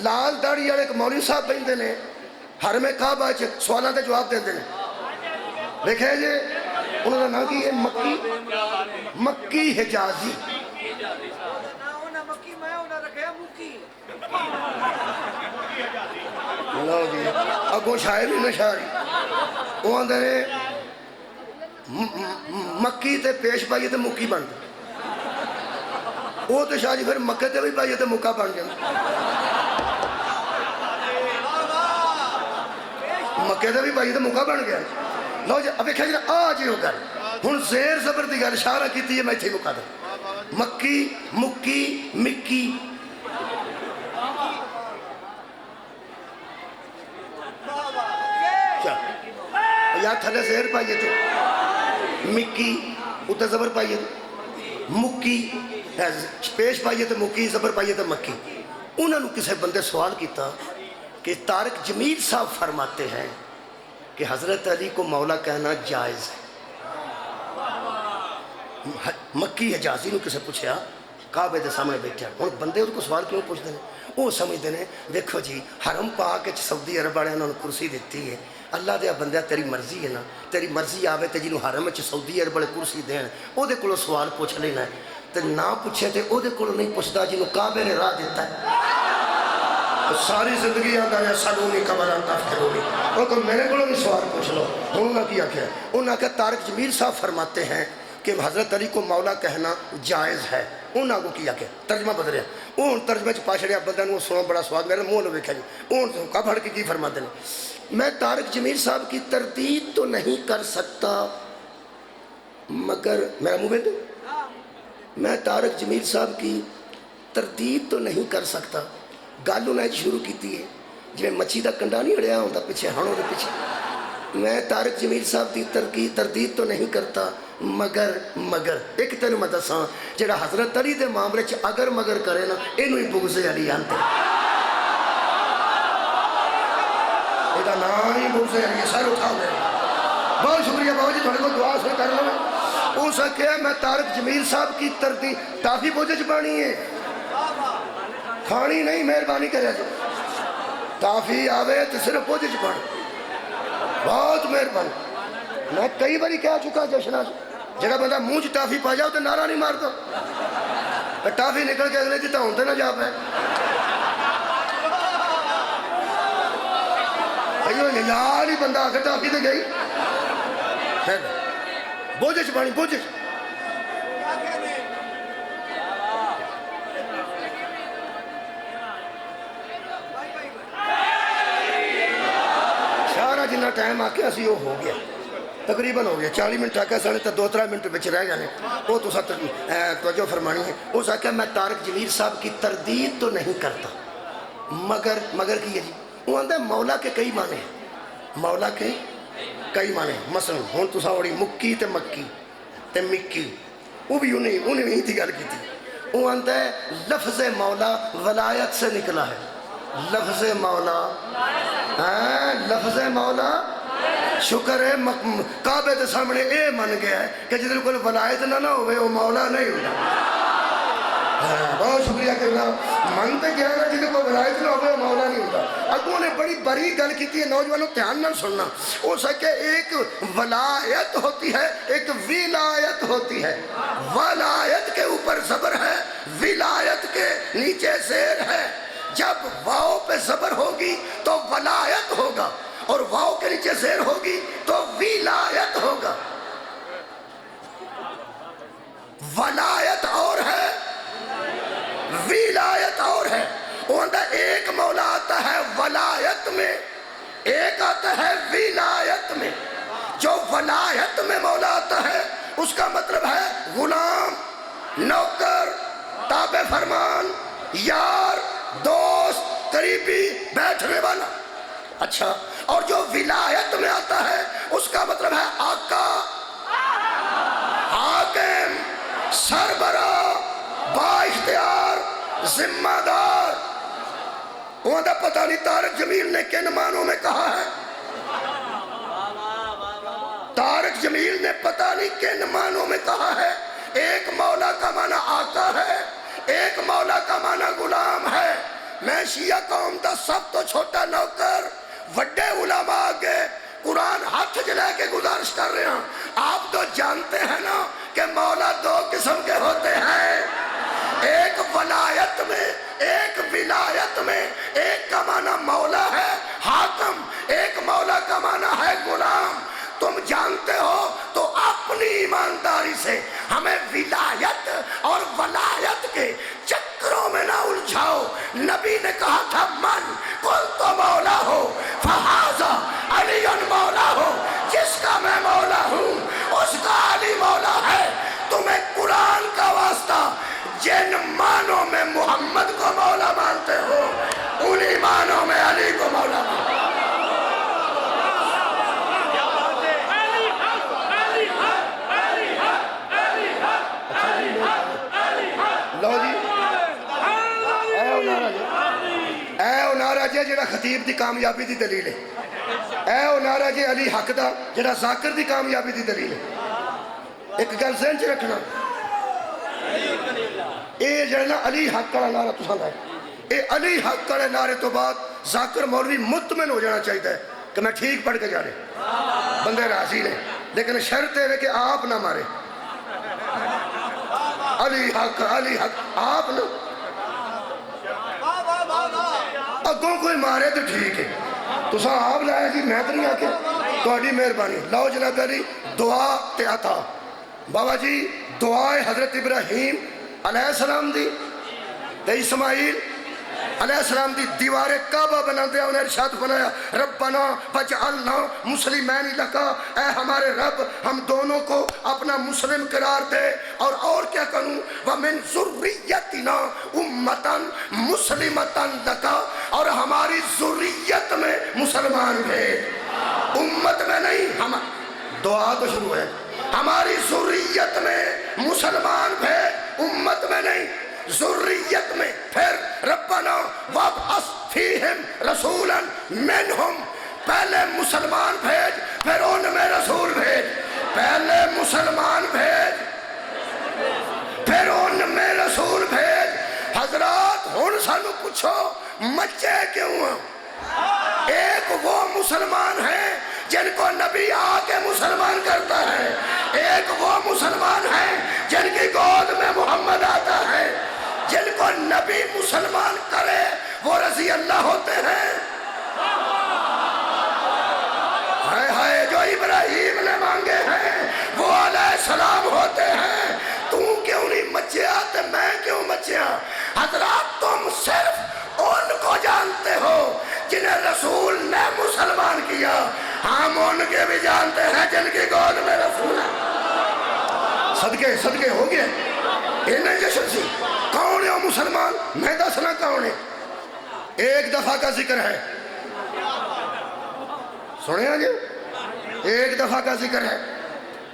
لال داڑھی والے ایک مولوی صاحب بہندے نے حرم کعبہ چ سوالاں دے جواب دیندے نے، دیکھے جی انہوں نے نام کی ہے مکی حجازی، لو جی اگوں شاعر ہی نہ شاعری، وہ آندے نے مکی تے پیش پائیے تے مکی بن دے، وہ تو شاہ جی پھر مکے تے بھی پائیے تے مکہ بن جائے، مکے تے بھی پائیے تے مکہ بن گیا۔ لو جی اب دیکھا جی آ جی وہ گل ہن زیر زبر دی گل اشارہ کیتی ہے، میں اتھے مکا دیں، مکی مکی مکی، یا تھلے زیر پائیے تھے مکی اتنے زبر پائیے تھے مکی، پیش پائیے تھے مکی، زبر پائیے تھے مکی۔ انہوں نے کسی بندے سوال کیتا کہ طارق جمیل صاحب فرماتے ہیں کہ حضرت علی کو مولا کہنا جائز ہے۔ مکی حجازی نے کسے پوچھا، کعبے دے سامنے بیٹھا، ہن بندے اس کو سوال کیوں پوچھتے ہیں؟ وہ سمجھتے ہیں دیکھو جی حرم پاک سعودی عرب والے انہوں نے کرسی دیتی ہے، اللہ دیا بندہ تیری مرضی ہے نا، تیری مرضی آوے تے جنہوں حرم سعودی عرب والے کرسی دین او دے کولوں سوال پوچھ لینا ہے، تے نہ پوچھے تے او دے کولوں نہیں پوچھدا جنہوں کعبے نے راہ دیتا ہے۔ ساری زندگی آتا ہے سالونی قبر آتا فرونی، وہ کہ میرے کولوں بھی سوال پوچھ لو۔ انہوں نے کیا کیا؟ انہوں نے کہا طارق جمیل صاحب فرماتے ہیں کہ حضرت علی کو مولا کہنا جائز ہے۔ انہوں نے کیا کیا ترجمہ بدلیا، اون ترجمے چ پاشڑیا بندہ نو سنو بڑا سواد میرے منہ نے ویکھیا جی، اون کا پڑھ کے کی فرماتے ہیں، میں طارق جمیل صاحب کی تردید تو نہیں کر سکتا مگر میرا منہ بند، میں طارق جمیل صاحب کی تردید تو نہیں کر سکتا، گل انہیں شروع کیتی ہے جی مچھی دا کنڈا نہیں اڑیا ہوتا پیچھے ہنوں دے پیچھے، میں طارق جمیل صاحب کی تردید تو نہیں کرتا مگر ایک تین میں دساں جڑا حضرت علی دے معاملے چ اگر مگر کرے نا اینوں ہی بغض علی آندے، یہ نام ہی بغض علی، سر اٹھا دے۔ بہت شکریہ بابا جی تھوڑے کو دعا سے کر لو۔ ہو سکے میں طارق جمیل صاحب کی تردید ٹافی بوجھ چ پانی ہے، کھانی نہیں، مہربانی کرے جی ٹافی آوے تو صرف بوجھ چ پانی، بہت مہربانی۔ میں کئی باری کہہ چکا جشنا جگہ بندہ منہ چ ٹافی پا جاؤ تو نعرہ نہیں مارتا، ٹافی نکل کے اگلے جتا ہوتے نہ جا پائے، یار ہی بندہ آخر ٹافی تو گئی بوجھ چ پانی بوجھ سارا جنہ ٹائم آ کے اسی وہ ہو گیا، تقریباً ہو گیا 40 منٹ آکے سانے تو 2-3 منٹ بچ رہ جانے، وہ تو ساتھ توجہ فرمانی ہے۔ اس آکے میں طارق جمیل صاحب کی تردید تو نہیں کرتا مگر کی ہے جی، وہ آندہ ہے مولا کے کئی معنی ہیں، مولا کے کئی معنی ہیں، مثلا ہون تو ساوڑی مکی تے مکی تے مکی، وہ بھی انہیں نہیں تھی گل کی تھی، وہ آندہ ہے لفظ مولا ولایت سے نکلا ہے، لفظ مولا لفظ مولا شکر ہے کعبے دے سامنے اے من گیا ہے کہ جدر کوئی ولایت نہ ہوئے وہ مولا نہیں ہوتا، بہت شکریہ کرنا منتے کیا نا جنہیں کوئی ولایت نہ ہوئے مولا نہیں ہوتا اگوں نے بڑی بڑی گل کی ہے نوجوانوں دھیان نہ سننا ہو سکے ایک ولایت ہوتی ہے ایک ولایت ہوتی ہے ولایت کے اوپر زبر ہے ولایت کے نیچے زیر ہے جب واو پہ زبر ہوگی تو ولایت ہوگا اور واو کے نیچے زیر ہوگی تو ولایت ہوگا ولایت اور ہے ولایت اور ہے وہ اندر ایک مولا آتا ہے ولایت میں ایک آتا ہے ولایت میں جو ولایت میں مولا آتا ہے اس کا مطلب ہے غلام نوکر تابع فرمان یار دوست قریبی بیٹھنے والا اچھا اور جو ولایت میں آتا ہے اس کا مطلب ہے آقا حاکم سربراہ با اختیار ذمہ دار وہاں دا پتہ نہیں طارق جمیل نے کن معنوں میں کہا ہے طارق جمیل نے پتہ نہیں کن معنوں میں کہا ہے ایک مولا کا معنی آقا ہے ایک مولا کا معنی غلام ہے میں شیعہ قوم دا سب تو چھوٹا نوکر وڈے علماء آگے قرآن ہاتھ جلے کے گزارش کر رہے ہیں آپ تو جانتے ہیں نا کہ مولا دو قسم کے ہوتے ہیں ایک ولایت میں ایک ولایت میں ایک کا معنی مولا ہے حاکم ایک مولا کا معنی ہے غلام تم جانتے ہو تو اپنی ایمانداری سے ہمیں ولایت اور ولایت کے چکروں میں نہ الجھاؤ نبی نے کہا تھا من کل تو مولا ہو فہذا علی مولا ہو جس کا میں مولا ہوں اس کا علی مولا ہے تمہیں قرآن کا واسطہ جن معنوں میں محمد کو مولا مانتے ہو انہی معنوں میں علی کو مولا مانتے ہو لو جی اے او نعرہ جے جڑا خطیب دی کامیابی دی دلیل ہے اے او نعرہ جے علی حق دا جڑا ذاکر دی کامیابی دی دلیل ہے ایک گل ذہن چ رکھنا اے جڑا علی حق والا نعرہ تساں لائے اے علی حق والے نعرے تو بعد ذاکر مولوی مطمئن ہو جانا چاہیے کہ میں ٹھیک پڑھ کے جا رہے بندے راضی نے لیکن شرط ہے کہ آپ نہ مارے علی حق آپ نہ اگوں کوئی مارے تو ٹھیک ہے تو ساں آپ لائے جی میں تو نہیں آکے تو اڈی مہربانی لو جناب علی دعا تے عطا بابا جی دعائے حضرت ابراہیم علیہ السلام دی تے اسماعیل علیہ السلام دی دیوار کعبہ بنا دیا انہیں ارشاد بنایا ربنا فجعلنا مسلمین لکا اے ہمارے رب ہم دونوں کو اپنا مسلم قرار دے اور کیا کروں ومن ذریتنا امتاً مسلمتاً لکا اور ہماری ذریت میں مسلمان بھیج امت میں نہیں ہم دعا تو شروع ہے ہماری ذریت میں مسلمان بھیج امت میں نہیں ذریت میں پھر ربنا وابعث فیہم رسولا منہم پہلے مسلمان بھیج پھر ان میں رسول بھیج پہلے مسلمان بھیج پھر ان میں رسول بھیج حضرات ہن سانو پوچھو مچے کیوں ہیں ایک وہ مسلمان ہیں جن کو نبی آ کے مسلمان کرتا ہے ایک وہ مسلمان ہیں جن کی گود میں محمد آتا ہے جن کو نبی مسلمان کرے وہ رضی اللہ ہوتے ہیں ہائے جو ابراہیم نے مانگے ہیں وہ علیہ السلام ہوتے ہیں تو کیوں نہیں مچیا تو میں کیوں مچیا حضرات تم صرف ان کو جانتے ہو جنہیں رسول نے مسلمان کیا ہم ان کے بھی جانتے ہیں جن کی گود میں رسول ہے صدقے ہو گئے انہیں جشن سی کون ہے وہ مسلمان میں دسنا کون ہے ایک دفعہ کا ذکر ہے سنیا جی ایک دفعہ کا ذکر ہے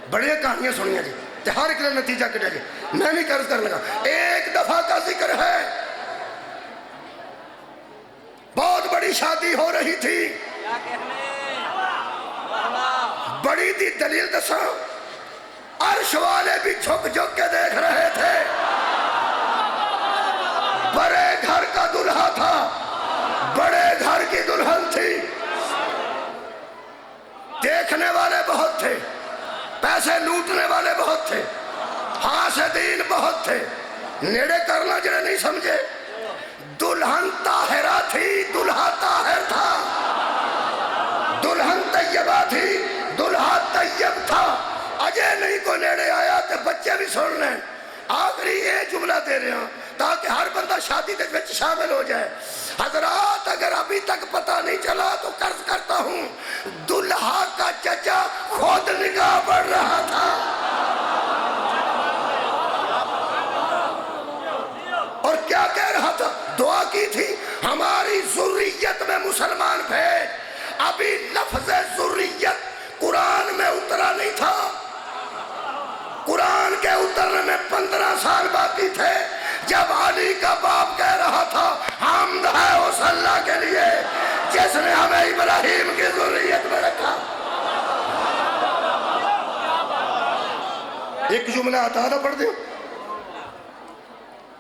بڑی کہانیاں سنیا جی ہر ایک نتیجہ کٹے جی میں نہیں قرض کرنے لگا ایک دفعہ کا ذکر ہے بہت بڑی شادی ہو رہی تھی بڑی دی دلیل دساں عرش والے بھی جھک جھک کے دیکھ رہے تھے بڑے گھر کا دلہا تھا، بڑے گھر کی دلہن تھی، دیکھنے والے بہت تھے، پیسے لوٹنے والے بہت تھے، حاسدین بہت تھے، نیڑے کرنا جنہیں نہیں سمجھے۔ دلہن طاہرہ تھی، دلہا طاہر تھا، دلہن طیبہ تھی، دلہا طیب تھا۔ اجے نہیں کو نیڑے آیا کہ بچے بھی سن لیں۔ آخری یہ جملہ دے رہے ہیں تاکہ ہر بندہ شادی دے وچ شامل ہو جائے۔ حضرات اگر ابھی تک پتہ نہیں چلا تو قرض کرتا ہوں، دلہا کا چچا خود نگاہ پڑ رہا تھا اور کیا کہہ رہا تھا؟ دعا کی تھی ہماری ذریت میں مسلمان بھیج۔ ابھی لفظ ذریت قرآن میں اترا نہیں تھا، قرآن کے اترنے میں 15 سال باقی تھے جب علی کا باپ کہہ رہا تھا حمد ہے اس اللہ کے لیے جس نے ہمیں ابراہیم کی ذریت میں رکھا۔ ایک جملہ آتا تھا پڑھ دیں،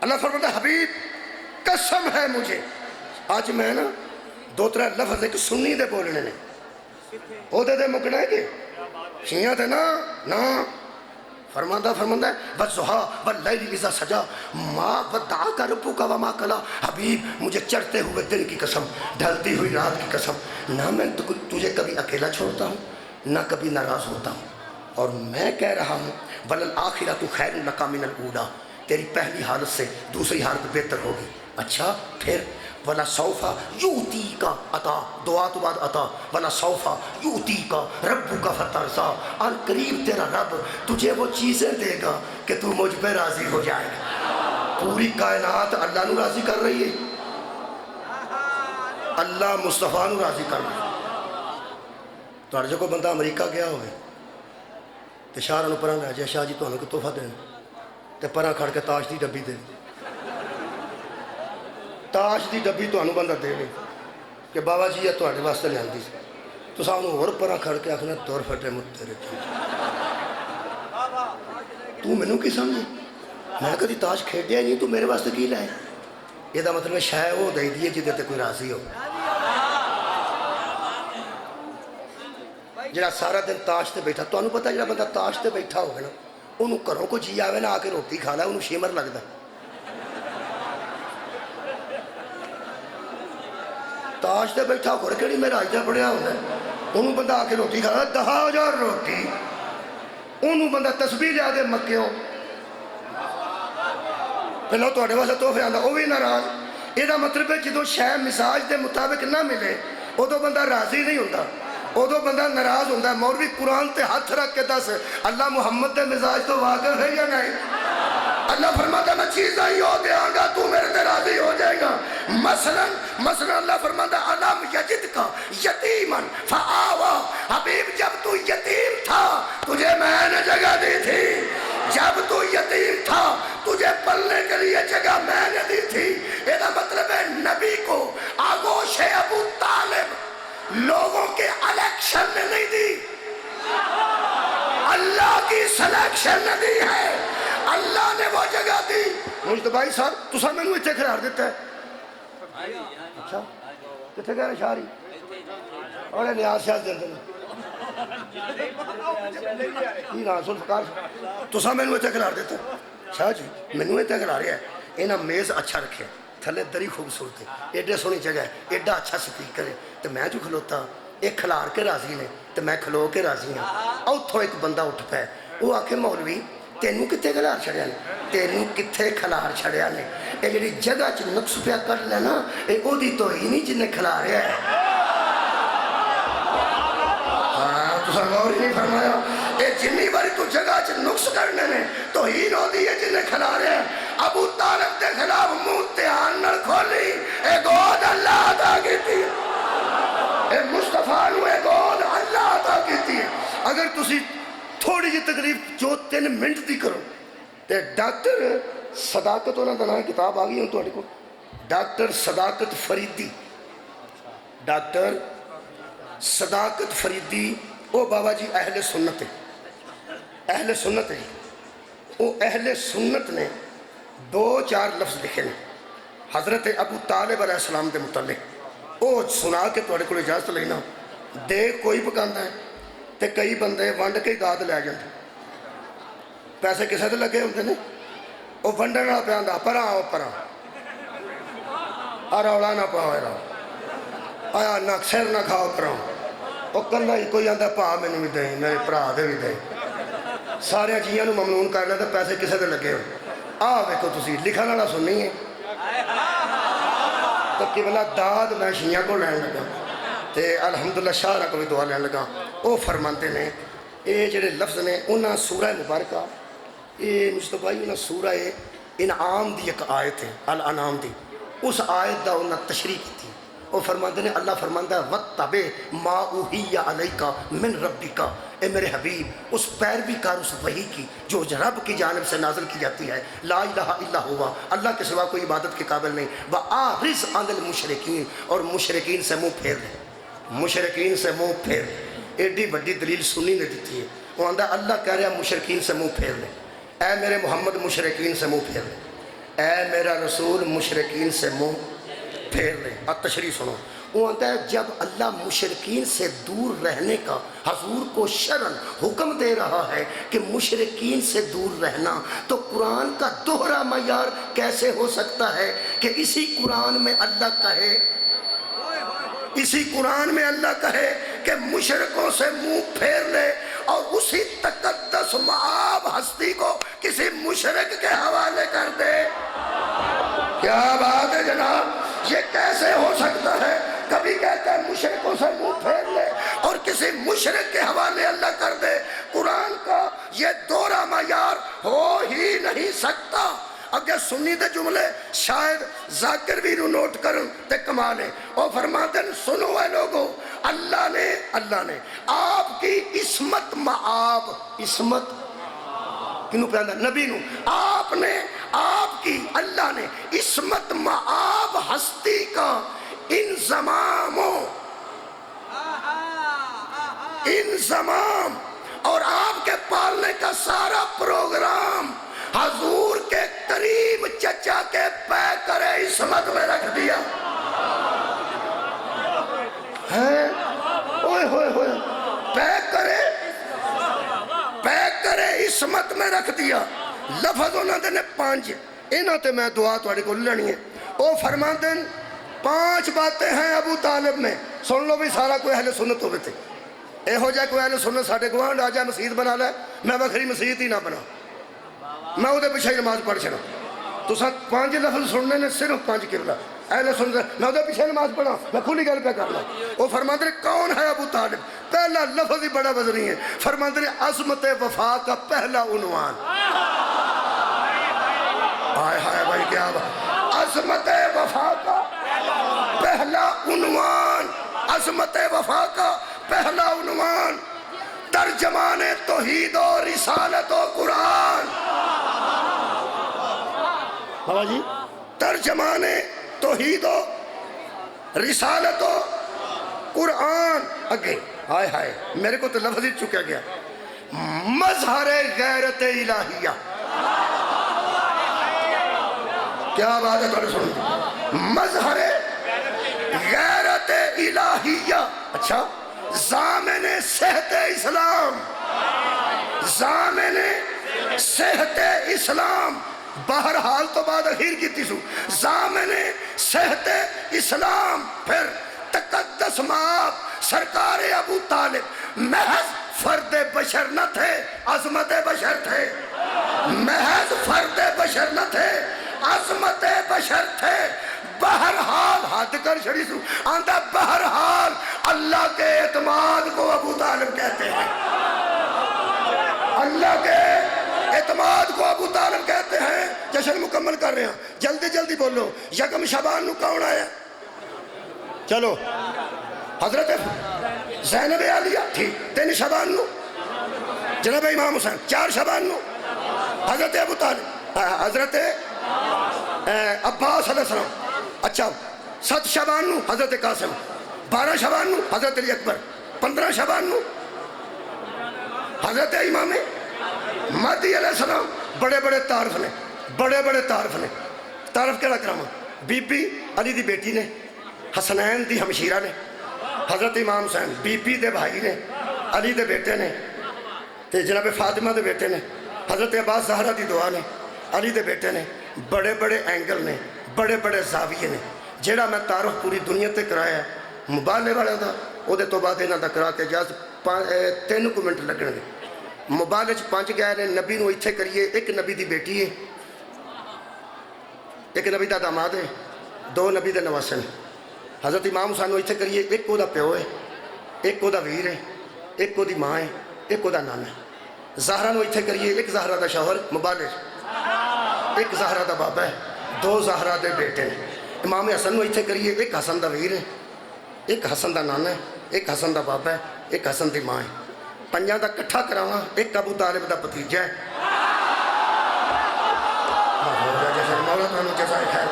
اللہ فرماتا ہے حبیب قسم ہے مجھے، آج میں نا 2-3 لفظ ایک سنی دے بولنے نے او دے مکنا ہے کہ شیعہ تھے نا فرماندہ ہے وَالضُّحَىٰ وَاللَّيْلِ إِذَا سَجَىٰ مَا وَدَّعَكَ رَبُّكَ وَمَا قَلَىٰ۔ حبیب مجھے چڑھتے ہوئے دن کی قسم، ڈھلتی ہوئی رات کی قسم، نہ میں تجھے کبھی اکیلا چھوڑتا ہوں نہ کبھی ناراض ہوتا ہوں، اور میں کہہ رہا ہوں وَلَلْآخِرَةُ خَيْرٌ لَكَ مِنَ الْأُولَىٰ، تیری پہلی حالت سے دوسری حالت بہتر ہوگی۔ اچھا پھر وَلَسَوْفَ يُؤْتِيكَ عطا، دعا تو بعد عطا، وَلَسَوْفَ يُؤْتِيكَ رَبُّكَ فَتَرْضَىٰ، ان قریب تیرا رب تجھے وہ چیزیں دے گا کہ تو مجھ پہ راضی ہو جائے گا۔ پوری کائنات اللہ نو راضی کر رہی ہے، اللہ مصطفیٰ نو راضی کر رہی ہے۔ تو ہر جگہ بندہ امریکہ گیا ہوئے تو شاہ نو پران لے جائے، شاہ جی تو انہوں کو تحفہ دینا تے پران کھڑ کے تاش دی ڈبی دے، تاش دی ڈبی تو انہوں بندہ دے گئے کہ بابا جی یہ تو آڑے واسطے لے آندی سے تو سانو اور پران کھڑ کے آخنا دور پھٹے مت تیرے تو میں نو کی سمجھے، میں کدی تاش کھیڑ دیا نہیں، تو میرے واسطے کی لائے؟ یہ دا مطلب شاید وہ دے دیئے جدے تے کوئی راضی ہو۔ جڑا سارا دن تاش تے بیٹھا، تو انہوں پتہ جڑا بندہ تاش تے بیٹھا ہوگا نا انہوں کروں کو جی آوے نا آ کے روٹی کھا لے، انہوں شیمر لگتا ہے۔ تاش تے بیٹھا ہو کڑی میرا آجدہ پڑیا ہوتا ہے، انہوں بندہ آ کے روٹی کھا لے 10,000 روٹی، انہوں بندہ تسبیح لیا دے مکے ہو پہلو تو آڑے واسطے توفے آندہ وہ بھی ناراض۔ یہ دا مطلب ہے جدو شے مزاج دے مطابق نہ ملے ادو بندہ راضی نہیں ہوتا، ادو بندہ ناراض ہوتا ہے۔ مولوی قرآن تے ہاتھ رکھ کے دس اللہ محمد دے مزاج تو واقف ہے یا نہیں؟ اللہ فرماتا ہے میں چیزیں ہی ہو دیا گا تو میرے تے راضی ہو جائے گا۔ مثلا اللہ فرماتا ہے علم یجد کا یتیمن فآوا، حبیب جب تو یتیم تھا تجھے میں نے جگہ دی تھی، جب تو یتیم تھا تجھے پلنے کے لیے جگہ میں نے دی تھی۔ یہ مطلب ہے نبی کو آگوش ابو طالب لوگوں کے الیکشن نے نہیں دی، اللہ کی سلیکشن نے دی ہے، اللہ نے وہ جگہ دی۔ مجھے بھائی صاحب تو سب میں اتنے قرار دیتا ہے، اچھا کتنے کہہ رہے شاہری اور نیاز شاہ دن دن یہ رسول فقار تو سب میں اتنے قرار دیتا ہے۔ شاہ جی میں نے اتنے قرار ہے انہاں میز اچھا رکھے، تھلے دری خوبصورت ہے، ایڈے سونی جگہ ہے، ایڈا اچھا سپیکر ہے، تو میں جو کھلوتا ایک کھلار کے راضی نے تو میں کھلو کے راضی ہوں۔ اتھوں ایک بندہ اٹھ پائے وہ آکھے مولوی تینوں کتے کھلار چھڑیا نے، تینوں کتے کھلار چھڑیا نے، اے جڑی جگہ چ نقص پیا کر لینا اے او دی تو ہی نہیں جنہیں کھلاریا ہے۔ ہاں تو سر غور ہی نہیں فرمایا، اے جنی باری تو جگہ چ نقص کرنے نے تو ہی نو دی ہے جنہیں کھلاریا ہے۔ ابو طالب دے خلاف منہ تیان نر کھولی، اے گود اللہ عطا کی تھی، اے مصطفیٰ نو اے گود اللہ عطا کی تھی۔ اگر تسی تھوڑی جی تقریب جو 3 منٹ دی کرو تے ڈاکٹر صداقت ہونا دنائیں کتاب آگئی ہوں تو اٹھے کو ڈاکٹر صداقت فریدی، ڈاکٹر صداقت فریدی او بابا جی اہل سنت ہے، اہل سنت ہے، او اہل سنت نے 2-4 لفظ لکھے ہیں، حضرت ابو طالب علیہ السلام کے متعلق وہ سنا کے تھوڑے کو اجازت لینا دیکھ کوئی پکانا ہے تو کئی بندے ونڈ کے داد لے جاتے پیسے کسے تے لگے ہوتے ہیں وہ ونڈن والا پہ آتا پراں آؤ پراں رولا نہ پاؤ آیا نہ سر نہ کھاؤ پراں وہ کلا ہی کوئی آتا پا مینوں بھی دیں میرے بھرا دے بھی دیں سارے جیاں نوں ممنون کر لیں تو پیسے کسے تے لگے ہو آ ویکھو تسی لکھن والا سننی ہے تو قبلہ داد میں شیعہ کو لین لگا تے الحمدللہ شاعرہ کو بھی دعا لین لگا وہ فرماتے ہیں یہ جڑے لفظ نے انہاں سورہ مبارکہ یہ مصطفیٰ انہاں سورہ انعام دی ایک آیت ہے الانعام دی اس آیت دا انہاں تشریح کی تھی وہ فرماتے ہیں اللہ فرماتا ہے وَاتَّبِعْ مَا أُوحِیَ عَلَيْکَ مِن رَبِّکَ اے میرے حبیب اس پیروی کر اس وحی کی جو رب کی جانب سے نازل کی جاتی ہے لا الہ الا ہوا اللہ کے سوا کوئی عبادت کے قابل نہیں وَأَعْرِضْ عَنِ الْمُشْرِکِينَ اور مشرکین سے منہ پھیر لے مشرکین سے منہ پھیر لے ایڈی بڑی دلیل سنی نے دیتی ہے وہ آندہ اللہ کہہ رہا مشرکین سے منہ پھیر لے اے میرے محمد مشرکین سے منہ پھیر لے اے میرا رسول مشرکین سے منہ پھیر لیں اب تشریح سنو وہ آتا ہے جب اللہ مشرکین سے دور رہنے کا حضور کو شرعاً حکم دے رہا ہے کہ مشرکین سے دور رہنا تو قرآن کا دوہرا معیار کیسے ہو سکتا ہے کہ اسی قرآن میں اللہ کہے کہ مشرکوں سے منہ پھیر لے اور اسی تقدس مآب ہستی کو کسی مشرک کے حوالے کر دے کیا بات ہے جناب یہ کیسے ہو سکتا ہے کبھی کہتا ہے مشرکوں سے منہ پھیر لے اور کسی مشرک کے حوالے اللہ کر دے قرآن کا یہ دوہرا معیار ہو ہی نہیں سکتا اگر سنی دے جملے شاید ذاکر بھی نوٹ کرن تے کمالے اور فرماتے ہیں سنو اے لوگو اللہ نے آپ کی عصمت مآب عصمت کنو پہ اندر نبی نو آپ کی اللہ نے عصمت مآب ہستی کا انضمام اور آپ کے پالنے کا سارا پروگرام حضور کے قریب چچا کے پے کرے عصمت میں رکھ دیا ہے اوئے ہوئے ہوئے پے کرے عصمت میں رکھ دیا لفظ انہوں نے 5 انہوں تے میں دعا تھوڑی کو لڑنی ہے وہ فرماتے ہیں 5 باتیں ہیں ابو طالب میں سن لو بھی سارا کوئی اہل سنت ہوئے تھے اے ہو جائے کوئی اہل سنت ساڑھے گوانڈ آ جائے مسجد بنا لے میں بکری مسجد ہی نہ بنا میں وہ دے پیچھے نماز پڑھ چڑھا تو ساتھ 5 لفظ سننے نے صرف 5 قبلہ اہل سنت میں وہ دے پیچھے نماز پڑھا میں کھلی گل پہ کرنا وہ فرماتے ہیں کون ہے ابو طالب پہلا لفظ ہی بڑا وزنی ہے فرماتے ہیں عظمت وفا کا پہلا عنوان ہائے ہائے بھائی کیا بات عظمت وفا کا پہلا عنوان عظمت وفا کا پہلا عنوان ترجمان توحید و رسالت و قرآن بابا جی ترجمان توحید و رسالت و قرآن اگے ہائے ہائے میرے کو تو لفظ ہی چکا گیا مظہر غیرت الہیہ کیا بات ہے تھوڑے سنو مظہر غیرت الہیہ اچھا ضامن صحت اسلام ضامن صحت اسلام بہرحال تو بعد اخیر کی تیسو ضامن صحت اسلام پھر تقدس مآب سرکار ابو طالب محض فرد بشر نہ تھے عظمت بشر تھے محض فرد بشر نہ تھے عظمت بشر تھے بہرحال حد کر شریف آندہ بہرحال اللہ کے اعتماد کو ابو طالب کہتے ہیں اللہ کے اعتماد کو ابو طالب کہتے ہیں جشن مکمل کر رہے ہیں جلدی جلدی بولو یکم شعبان نو کون آیا چلو حضرت زینب عالیہ ٹھیک 3 شعبان نو جناب امام حسین 4 شعبان نو حضرت ابو طالب حضرت عباس علیہ السلام اچھا 7 شعبان نو حضرت قاسم 12 شعبان نو حضرت علی اکبر 15 شعبان نو حضرت امام مہدی علیہ السلام بڑے بڑے تعارف نے تعارف کیا رکھ رہا ہوں بی بی علی دی بیٹی نے، حسنین دی ہمشیرہ نے، حضرت امام حسین بی بی دے بھائی نے، علی دے بیٹے نے، تے جناب فاطمہ دے بیٹے نے، حضرت عباس زہرہ دی دعا نے، علی دے بیٹے نے، بڑے بڑے اینگل نے، بڑے بڑے زاویے نے، جیڑا میں تعارف پوری دنیا تے کرایا ہے موبائل والے دا، او دے تو بعد انہاں دا کرا کے جاز 3 منٹ لگن گے۔ موبائل وچ 5 گئے نے، نبی نو ایتھے کریے، ایک نبی دی بیٹی ہے، ایک نبی دا داماد ہے، 2 نبی دے نواسے نے۔ حضرت امام حسین نو ایتھے کریے، ایک او دا پیو ہے، ایک او دا ویر ہے، ایک او دی ماں ہے، ایک او دا نانا ہے۔ زہرہ نو ایتھے کریے، ایک زہرہ دا شوہر موبائل ہے، ایک زہرہ دا بابا ہے، 2 زہرہ دے بیٹے ہیں۔ امام حسن نو ایتھے کریے، ایک حسن دا ویر ہے، ایک حسن دا نانا ہے، ایک حسن دا بابا ہے، ایک حسن دی ماں ہے۔ 5 دا کٹھا کراواں، ایک ابو طالب دا بھتیجا ہے۔ مولا تانوں جزائے خیر،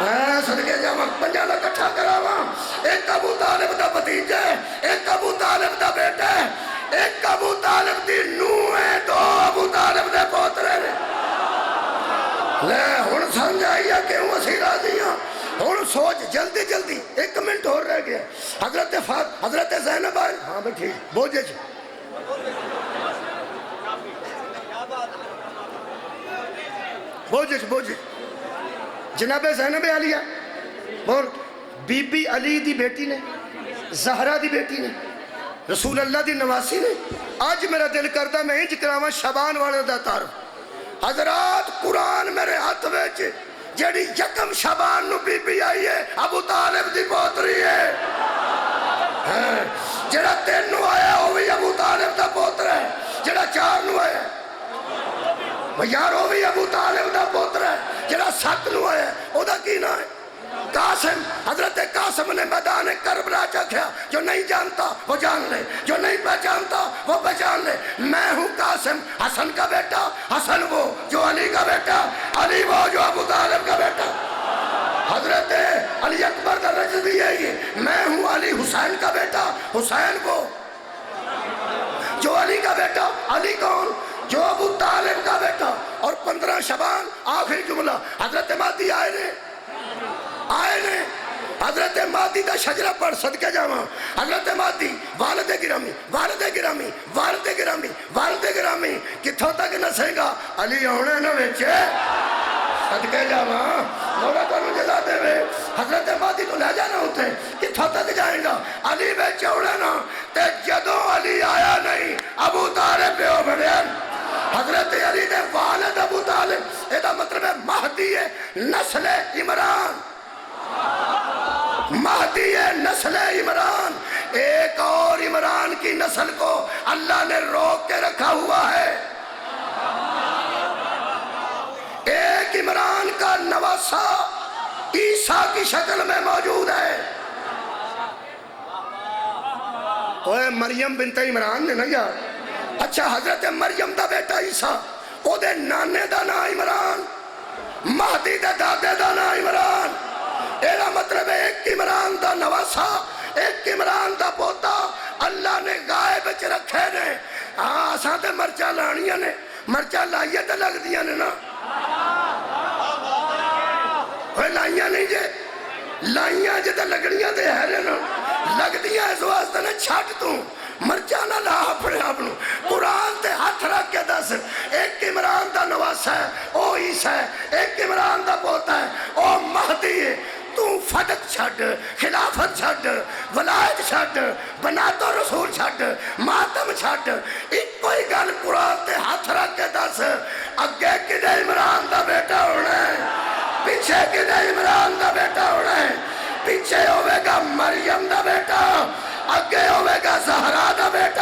میں صدقے جاواں 5 دا کٹھا کراواں، ایک ابو طالب دا بھتیجا ہے، ایک ابو طالب دا بیٹا ہے، ایک ابو طالب دی نوح ہے، 2 ابو طالب دے پوترے نے۔ لے ہن سمجھ آئی ہے کیوں اسی راضی ہاں؟ ہن سوچ جلدی جلدی 1 منٹ اور رہ گیا۔ حضرت زینب آئے، ہاں بھئی ٹھیک بوجھے جی، بوجھے جناب زینب علیہ اور بی بی علی دی بیٹی نے، زہرہ دی بیٹی نے، رسول اللہ دی نواسی نے۔ آج میرا دل کرتا میں انج کراواں شابان والے دا تعارف۔ حضرات قرآن میرے ہاتھ وچ جیڑی 1 شابان نو بی بی آئی ہے ابو طالب دی پوتری ہے، جیڑا 3 نو آیا وہ بھی ابو طالب دا پوتر ہے، جیڑا 4 نو آیا یار وہ بھی ابو طالب دا پوتر ہے، جیڑا 7 نو آیا او دا کی نام ہے؟ قاسم۔ حضرت قاسم نے میدان کربلا چکھیا، جو نہیں جانتا وہ جان لے، جو نہیں پہچانتا وہ پہچان لے، میں ہوں قاسم حسن کا بیٹا، حسن وہ جو علی کا بیٹا، علی وہ جو ابو طالب کا بیٹا۔ حضرت علی اکبر کا رجزی ہے یہ، میں ہوں علی حسین کا بیٹا، حسین وہ جو علی کا بیٹا، علی کون؟ جو ابو طالب کا بیٹا۔ اور 15 شعبان آخری جملہ، حضرت مہدی آئے نے، حضرت مہدی دا شجرہ پڑھ صدقے جاواں، حضرت مہدی والد گرامی، والد گرامی، والد گرامی، والد گرامی، کتھوں تک نسے گا؟ علی ہونے نہ ویچے صدقے جاواں، مولا تانوں جزا دے وے۔ حضرت مہدی تو لے جانا ہوتے کتھوں تک جائیں گا؟ علی ویچے ہونے نا، تے جدوں علی آیا نہیں ابو طالب پہ ہو بڑھیا۔ حضرت علی دے والد ابو طالب، یہ دا مطلب ہے مہدی ہے نسل عمران، مہدی ہے نسل عمران۔ ایک اور عمران کی نسل کو اللہ نے روک کے رکھا ہوا ہے، ایک عمران کا نواسا عیسیٰ کی شکل میں موجود ہے۔ اوہ مریم بنت عمران نے نا یار، اچھا حضرت مریم دا بیٹا عیسیٰ، او دے نانے دا نا عمران، مہدی دے دادے دا نا عمران۔ ایرا مطلب ہے ایک عمران دا نواسا، ایک عمران دا پوتا اللہ نے غائب چ رکھے نے۔ ہاں اساں تے مرچا لانیاں نے، مرچا لائیے تے لگ دیاں نے نا، ہوئے لائیاں نہیں جے، لائیاں جے تے لگڑیاں تے ہے نا، لگ دیاں اس واسطے نے چھٹ توں مرچا نہ لا اپنے اپنوں۔ قرآن تے ہاتھ رکھ کے دس، ایک عمران دا نواسا ہے او عیسیٰ ہے، ایک عمران دا پوتا ہے او مہدی ہے۔ تو فدق چھٹ، خلافت چھٹ، ولایت چھٹ، بنات و رسول چھٹ، ماتم چھٹ، ایک کوئی گل قرآن تے ہاتھ رکھ کے دس، اگے کدے عمران دا بیٹا ہونا ہے، پیچھے کدے عمران دا بیٹا ہونا ہے، پیچھے ہوئے گا مریم دا بیٹا، اگے ہوئے گا زہرا دا بیٹا۔